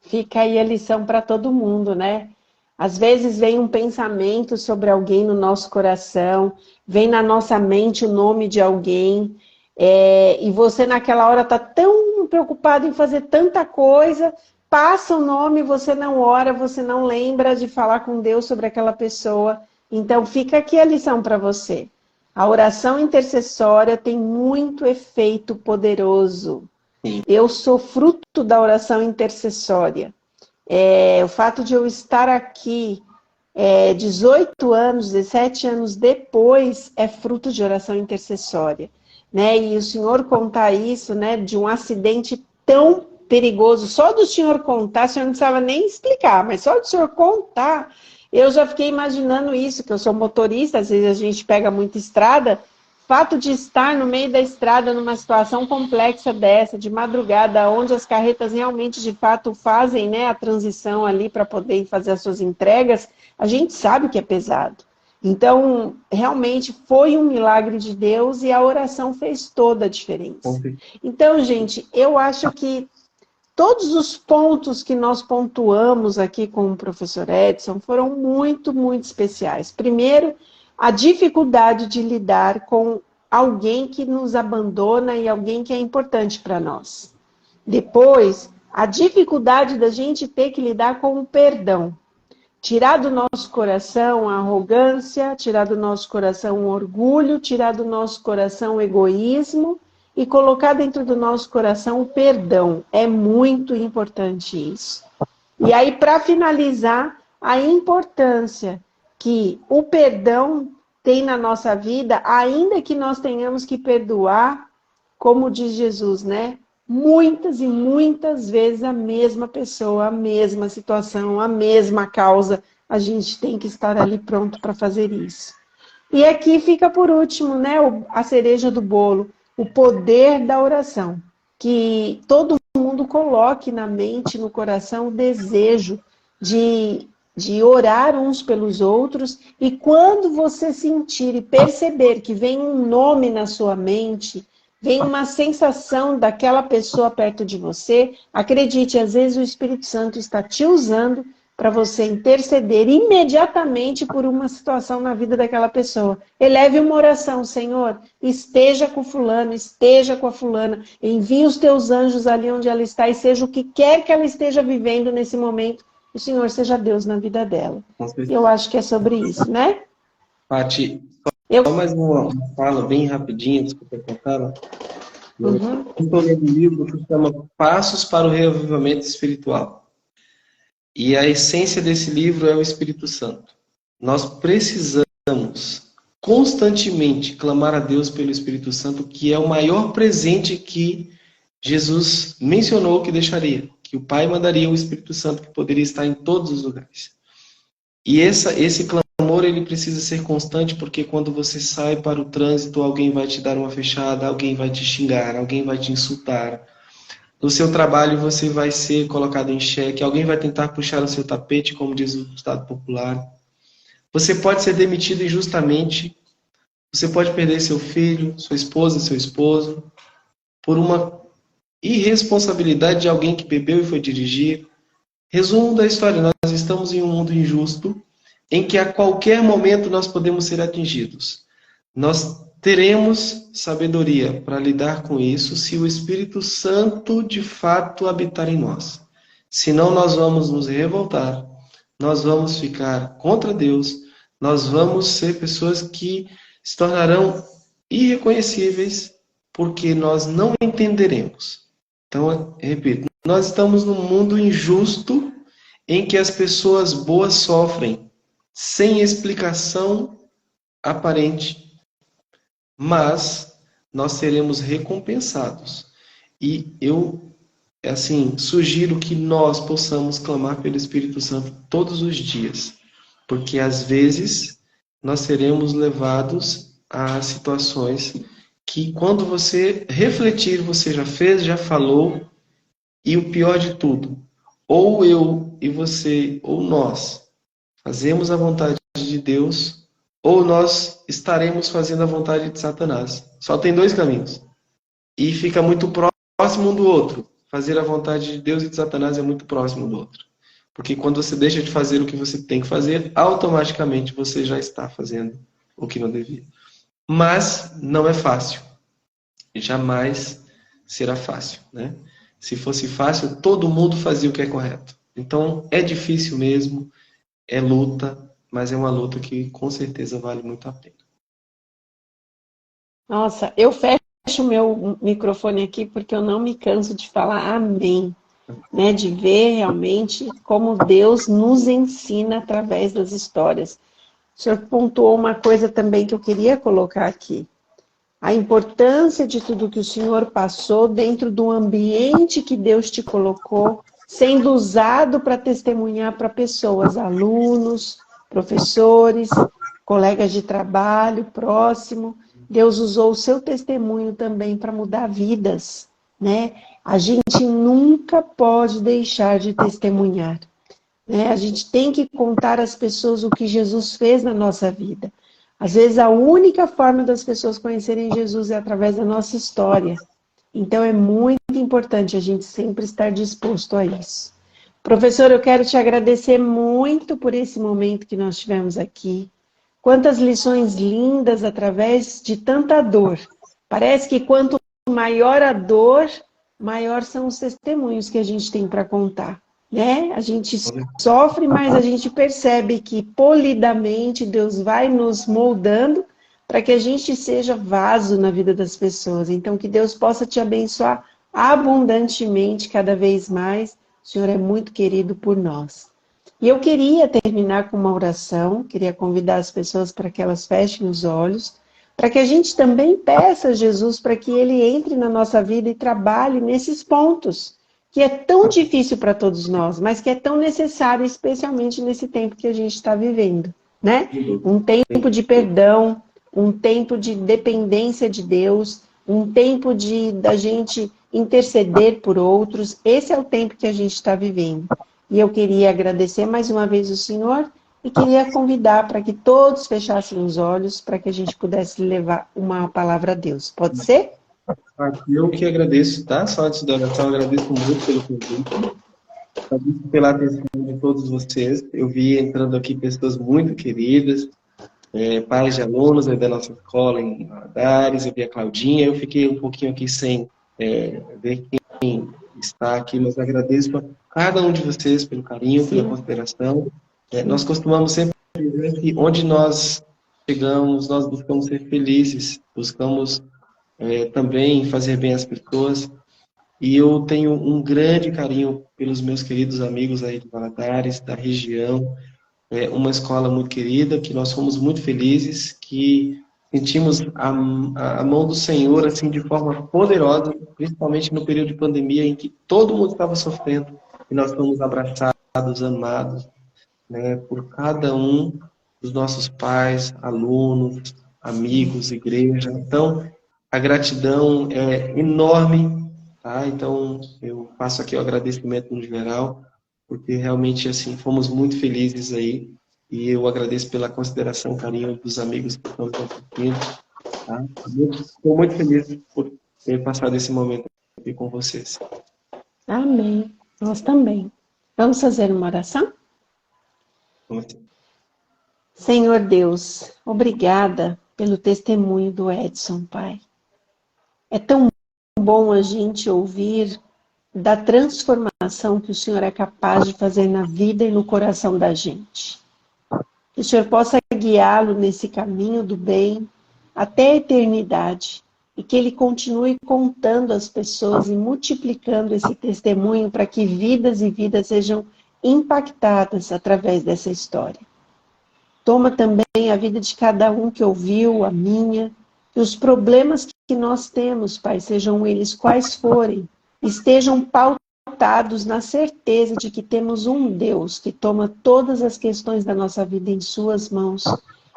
Fica aí a lição para todo mundo, né? Às vezes vem um pensamento sobre alguém no nosso coração, vem na nossa mente o nome de alguém, e você naquela hora está tão preocupado em fazer tanta coisa, passa o nome, você não ora, você não lembra de falar com Deus sobre aquela pessoa. Então fica aqui a lição para você. A oração intercessória tem muito efeito poderoso. Eu sou fruto da oração intercessória. O fato de eu estar aqui 18 anos, 17 anos depois, é fruto de oração intercessória. Né? E o senhor contar isso, né, de um acidente tão perigoso, só do senhor contar, o senhor não precisava nem explicar, mas só do senhor contar, eu já fiquei imaginando isso, que eu sou motorista, às vezes a gente pega muita estrada, o fato de estar no meio da estrada numa situação complexa dessa, de madrugada, onde as carretas realmente, de fato, fazem, né, a transição ali para poder fazer as suas entregas, a gente sabe que é pesado. Então, realmente foi um milagre de Deus e a oração fez toda a diferença. Então, gente, eu acho que todos os pontos que nós pontuamos aqui com o professor Edson foram muito, muito especiais. Primeiro, a dificuldade de lidar com alguém que nos abandona e alguém que é importante para nós. Depois, a dificuldade da gente ter que lidar com o perdão. Tirar do nosso coração a arrogância, tirar do nosso coração o orgulho, tirar do nosso coração o egoísmo e colocar dentro do nosso coração o perdão. É muito importante isso. E aí, para finalizar, a importância que o perdão tem na nossa vida, ainda que nós tenhamos que perdoar, como diz Jesus, né? Muitas e muitas vezes a mesma pessoa, a mesma situação, a mesma causa, a gente tem que estar ali pronto para fazer isso. E aqui fica por último, né, a cereja do bolo, o poder da oração. Que todo mundo coloque na mente, no coração, o desejo de orar uns pelos outros. E quando você sentir e perceber que vem um nome na sua mente, vem uma sensação daquela pessoa perto de você, acredite, às vezes o Espírito Santo está te usando para você interceder imediatamente por uma situação na vida daquela pessoa. Eleve uma oração, Senhor, esteja com fulano, esteja com a fulana, envie os teus anjos ali onde ela está e seja o que quer que ela esteja vivendo nesse momento, o Senhor seja Deus na vida dela. Eu acho que é sobre isso, né? Paty, só mais uma fala bem rapidinha, desculpa cortar. Estou lendo um livro que se chama Passos para o Reavivamento Espiritual. E a essência desse livro é o Espírito Santo. Nós precisamos constantemente clamar a Deus pelo Espírito Santo, que é o maior presente que Jesus mencionou que deixaria, que o Pai mandaria o Espírito Santo, que poderia estar em todos os lugares. E esse clamor, ele precisa ser constante, porque quando você sai para o trânsito, alguém vai te dar uma fechada, alguém vai te xingar, alguém vai te insultar. No seu trabalho, você vai ser colocado em xeque, alguém vai tentar puxar o seu tapete, como diz o ditado popular. Você pode ser demitido injustamente, você pode perder seu filho, sua esposa, seu esposo, por uma irresponsabilidade de alguém que bebeu e foi dirigir. Resumo da história, nós estamos em um mundo injusto, em que a qualquer momento nós podemos ser atingidos. Nós teremos sabedoria para lidar com isso se o Espírito Santo de fato habitar em nós. Senão nós vamos nos revoltar, nós vamos ficar contra Deus, nós vamos ser pessoas que se tornarão irreconhecíveis porque nós não entenderemos. Então, repito, nós estamos num mundo injusto em que as pessoas boas sofrem sem explicação aparente, mas nós seremos recompensados. E eu, assim, sugiro que nós possamos clamar pelo Espírito Santo todos os dias, porque às vezes nós seremos levados a situações que, quando você refletir, você já fez, já falou, e o pior de tudo, ou eu e você, ou nós, fazemos a vontade de Deus, ou nós estaremos fazendo a vontade de Satanás. Só tem dois caminhos. E fica muito próximo um do outro. Fazer a vontade de Deus e de Satanás é muito próximo do outro. Porque quando você deixa de fazer o que você tem que fazer, automaticamente você já está fazendo o que não devia. Mas não é fácil. Jamais será fácil, né? Se fosse fácil, todo mundo fazia o que é correto. Então, é difícil mesmo, é luta, mas é uma luta que com certeza vale muito a pena. Nossa, eu fecho o meu microfone aqui porque eu não me canso de falar amém, né? De ver realmente como Deus nos ensina através das histórias. O senhor pontuou uma coisa também que eu queria colocar aqui. A importância de tudo que o senhor passou dentro do ambiente que Deus te colocou, sendo usado para testemunhar para pessoas, alunos, professores, colegas de trabalho, próximo. Deus usou o seu testemunho também para mudar vidas, né? A gente nunca pode deixar de testemunhar. né? A gente tem que contar às pessoas o que Jesus fez na nossa vida. Às vezes a única forma das pessoas conhecerem Jesus é através da nossa história. Então é muito importante a gente sempre estar disposto a isso. Professor, eu quero te agradecer muito por esse momento que nós tivemos aqui. Quantas lições lindas através de tanta dor. Parece que quanto maior a dor, maior são os testemunhos que a gente tem para contar, né? A gente sofre, mas a gente percebe que polidamente Deus vai nos moldando para que a gente seja vaso na vida das pessoas. Então, que Deus possa te abençoar abundantemente cada vez mais. O Senhor é muito querido por nós. E eu queria terminar com uma oração, queria convidar as pessoas para que elas fechem os olhos, para que a gente também peça a Jesus para que Ele entre na nossa vida e trabalhe nesses pontos, que é tão difícil para todos nós, mas que é tão necessário, especialmente nesse tempo que a gente está vivendo, né? Um tempo de perdão, um tempo de dependência de Deus, um tempo da gente interceder por outros. Esse é o tempo que a gente está vivendo. E eu queria agradecer mais uma vez o Senhor e queria convidar para que todos fechassem os olhos para que a gente pudesse levar uma palavra a Deus. Pode ser? Eu que agradeço, tá? Só antes da oração, eu agradeço muito pelo convite, agradeço pela atenção de todos vocês. Eu vi entrando aqui pessoas muito queridas, pais de alunos aí da nossa escola em Valadares, eu vi a Claudinha, eu fiquei um pouquinho aqui sem ver quem está aqui, mas agradeço a cada um de vocês pelo carinho, pela consideração. Nós costumamos sempre dizer que onde nós chegamos, nós buscamos ser felizes, buscamos também fazer bem às pessoas. E eu tenho um grande carinho pelos meus queridos amigos aí de Valadares, da região. É uma escola muito querida, que nós fomos muito felizes, que sentimos a mão do Senhor assim de forma poderosa, principalmente no período de pandemia em que todo mundo estava sofrendo e nós fomos abraçados, amados, né, por cada um dos nossos pais, alunos, amigos, igreja. Então, a gratidão é enorme, tá? Então, eu faço aqui o agradecimento no geral, porque realmente, assim, fomos muito felizes aí, e eu agradeço pela consideração, carinho dos amigos que estão nos assistindo, tá? Estou muito feliz por ter passado esse momento aqui com vocês. Amém. Nós também. Vamos fazer uma oração? Senhor Deus, obrigada pelo testemunho do Edson, Pai. É tão bom a gente ouvir da transformação que o Senhor é capaz de fazer na vida e no coração da gente. Que o Senhor possa guiá-lo nesse caminho do bem até a eternidade e que ele continue contando às pessoas e multiplicando esse testemunho para que vidas e vidas sejam impactadas através dessa história. Toma também a vida de cada um que ouviu, a minha, que os problemas que nós temos, Pai, sejam eles quais forem, estejam pautados na certeza de que temos um Deus que toma todas as questões da nossa vida em suas mãos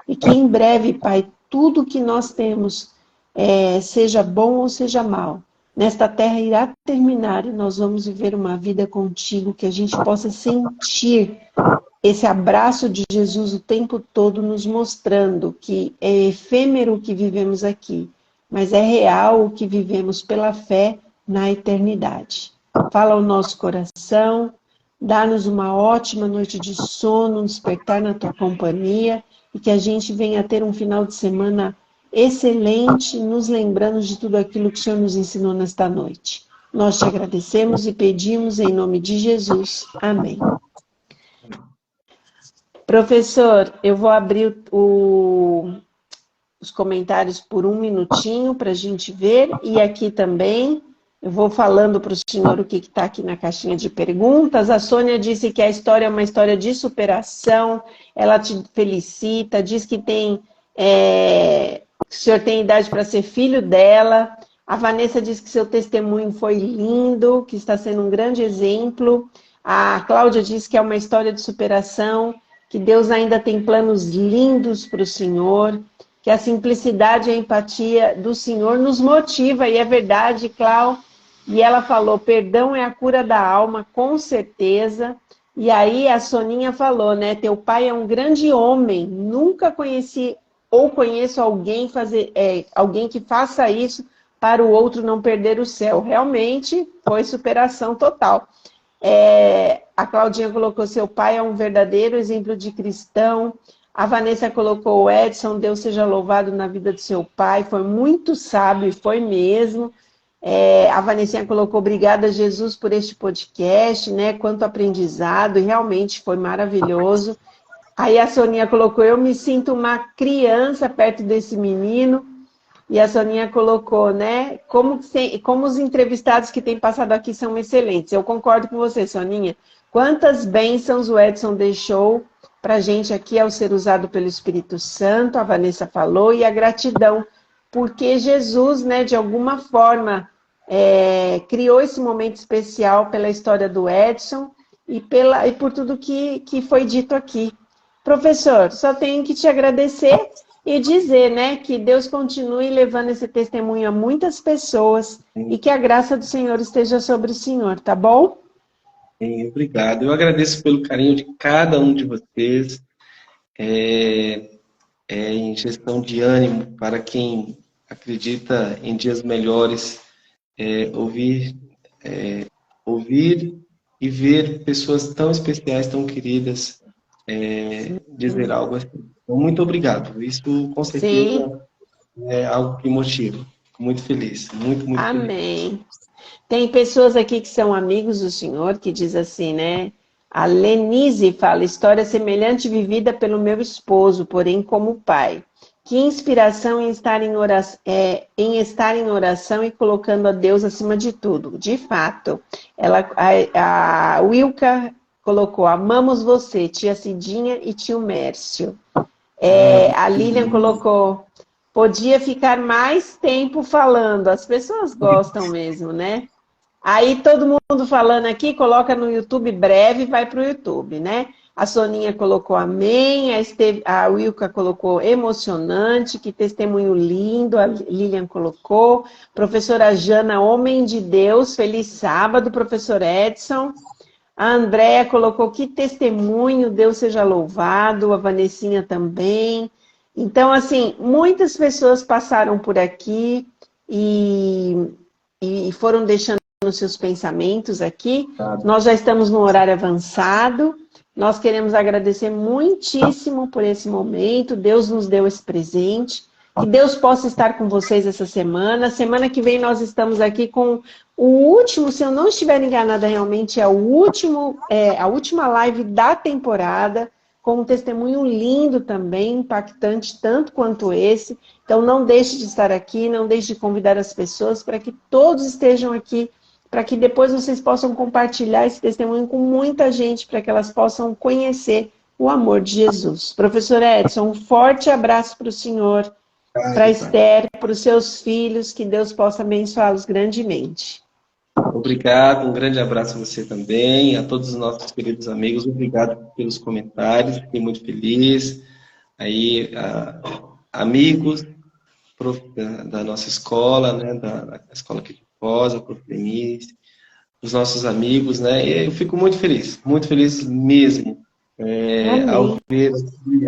e que em breve, Pai, tudo que nós temos, seja bom ou seja mal, nesta terra irá terminar e nós vamos viver uma vida contigo, que a gente possa sentir esse abraço de Jesus o tempo todo nos mostrando que é efêmero o que vivemos aqui, mas é real o que vivemos pela fé na eternidade. Fala ao nosso coração, dá-nos uma ótima noite de sono, despertar na tua companhia e que a gente venha ter um final de semana excelente, nos lembrando de tudo aquilo que o Senhor nos ensinou nesta noite. Nós te agradecemos e pedimos em nome de Jesus. Amém. Professor, eu vou abrir os comentários por um minutinho para a gente ver, e aqui também eu vou falando para o senhor o que está aqui na caixinha de perguntas. A Sônia disse que a história é uma história de superação, ela te felicita, diz que o senhor tem idade para ser filho dela. A Vanessa diz que seu testemunho foi lindo, que está sendo um grande exemplo. A Cláudia diz que é uma história de superação, que Deus ainda tem planos lindos para o Senhor, que a simplicidade e a empatia do Senhor nos motiva, e é verdade, Cláudia. E ela falou, perdão é a cura da alma, com certeza. E aí a Soninha falou, né? Teu pai é um grande homem. Nunca conheci ou conheço alguém que faça isso para o outro não perder o céu. Realmente foi superação total. A Claudinha colocou, seu pai é um verdadeiro exemplo de cristão. A Vanessa colocou, o Edson, Deus seja louvado na vida do seu pai. Foi muito sábio, e foi mesmo. A Vanessinha colocou, obrigada, Jesus, por este podcast, né? Quanto aprendizado, e realmente foi maravilhoso. Aí a Soninha colocou, eu me sinto uma criança perto desse menino. E a Soninha colocou, né? Como os entrevistados que têm passado aqui são excelentes. Eu concordo com você, Soninha. Quantas bênçãos o Edson deixou para a gente aqui ao ser usado pelo Espírito Santo, a Vanessa falou, e a gratidão, porque Jesus, né, de alguma forma, criou esse momento especial pela história do Edson e por tudo que foi dito aqui. Professor, só tenho que te agradecer e dizer, né, que Deus continue levando esse testemunho a muitas pessoas e que a graça do Senhor esteja sobre o senhor, tá bom? Sim, obrigado. Eu agradeço pelo carinho de cada um de vocês, em gestão de ânimo para quem acredita em dias melhores, ouvir, ouvir e ver pessoas tão especiais, tão queridas, dizer algo assim. Então, muito obrigado. Isso, com certeza, Sim. é algo que motiva. Fico muito feliz, muito, muito feliz. Amém. Tem pessoas aqui que são amigos do senhor, que diz assim, né? A Lenise fala, história semelhante vivida pelo meu esposo, porém como pai. Que inspiração em estar em oração e colocando a Deus acima de tudo. De fato, a Wilka colocou, amamos você, tia Cidinha e tio Mércio. A Lilian colocou, podia ficar mais tempo falando, as pessoas gostam mesmo, né? Aí todo mundo falando aqui, coloca no YouTube breve, vai para o YouTube, né? A Soninha colocou amém, a Wilka colocou emocionante, que testemunho lindo, a Lilian colocou. Professora Jana, homem de Deus, feliz sábado, professor Edson. A Andréa colocou que testemunho, Deus seja louvado, a Vanessinha também. Então, assim, muitas pessoas passaram por aqui e foram deixando os seus pensamentos aqui. Nós já estamos no horário avançado. Nós queremos agradecer muitíssimo por esse momento. Deus nos deu esse presente. Que Deus possa estar com vocês essa semana. Semana que vem nós estamos aqui com o último, se eu não estiver enganada, realmente é a última live da temporada, com um testemunho lindo também, impactante, tanto quanto esse. Então não deixe de estar aqui, não deixe de convidar as pessoas para que todos estejam aqui, para que depois vocês possam compartilhar esse testemunho com muita gente, para que elas possam conhecer o amor de Jesus. Professor Edson, um forte abraço para o senhor, para a Esther, para os seus filhos, que Deus possa abençoá-los grandemente. Obrigado, um grande abraço a você também, a todos os nossos queridos amigos, obrigado pelos comentários, fiquei muito feliz. Aí, amigos da nossa escola, né, da escola aqui de Foz, a Prof. Denise, os nossos amigos, né, e eu fico muito feliz mesmo.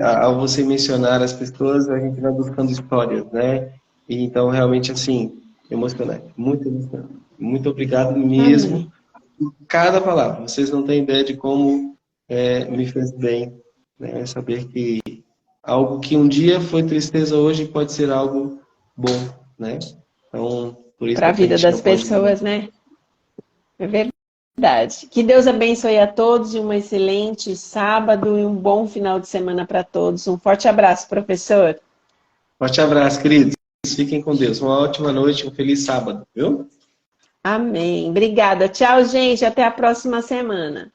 Ao você mencionar as pessoas, a gente vai buscando histórias, né, e então realmente assim, emocionante, muito emocionante. Muito obrigado mesmo por cada palavra. Vocês não têm ideia de como me fez bem, né? Saber que algo que um dia foi tristeza hoje pode ser algo bom, né? Então, por isso para a vida das pessoas, né? É verdade. Que Deus abençoe a todos e um excelente sábado e um bom final de semana para todos. Um forte abraço, professor. Forte abraço, queridos. Fiquem com Deus. Uma ótima noite, um feliz sábado, viu? Amém. Obrigada. Tchau, gente. Até a próxima semana.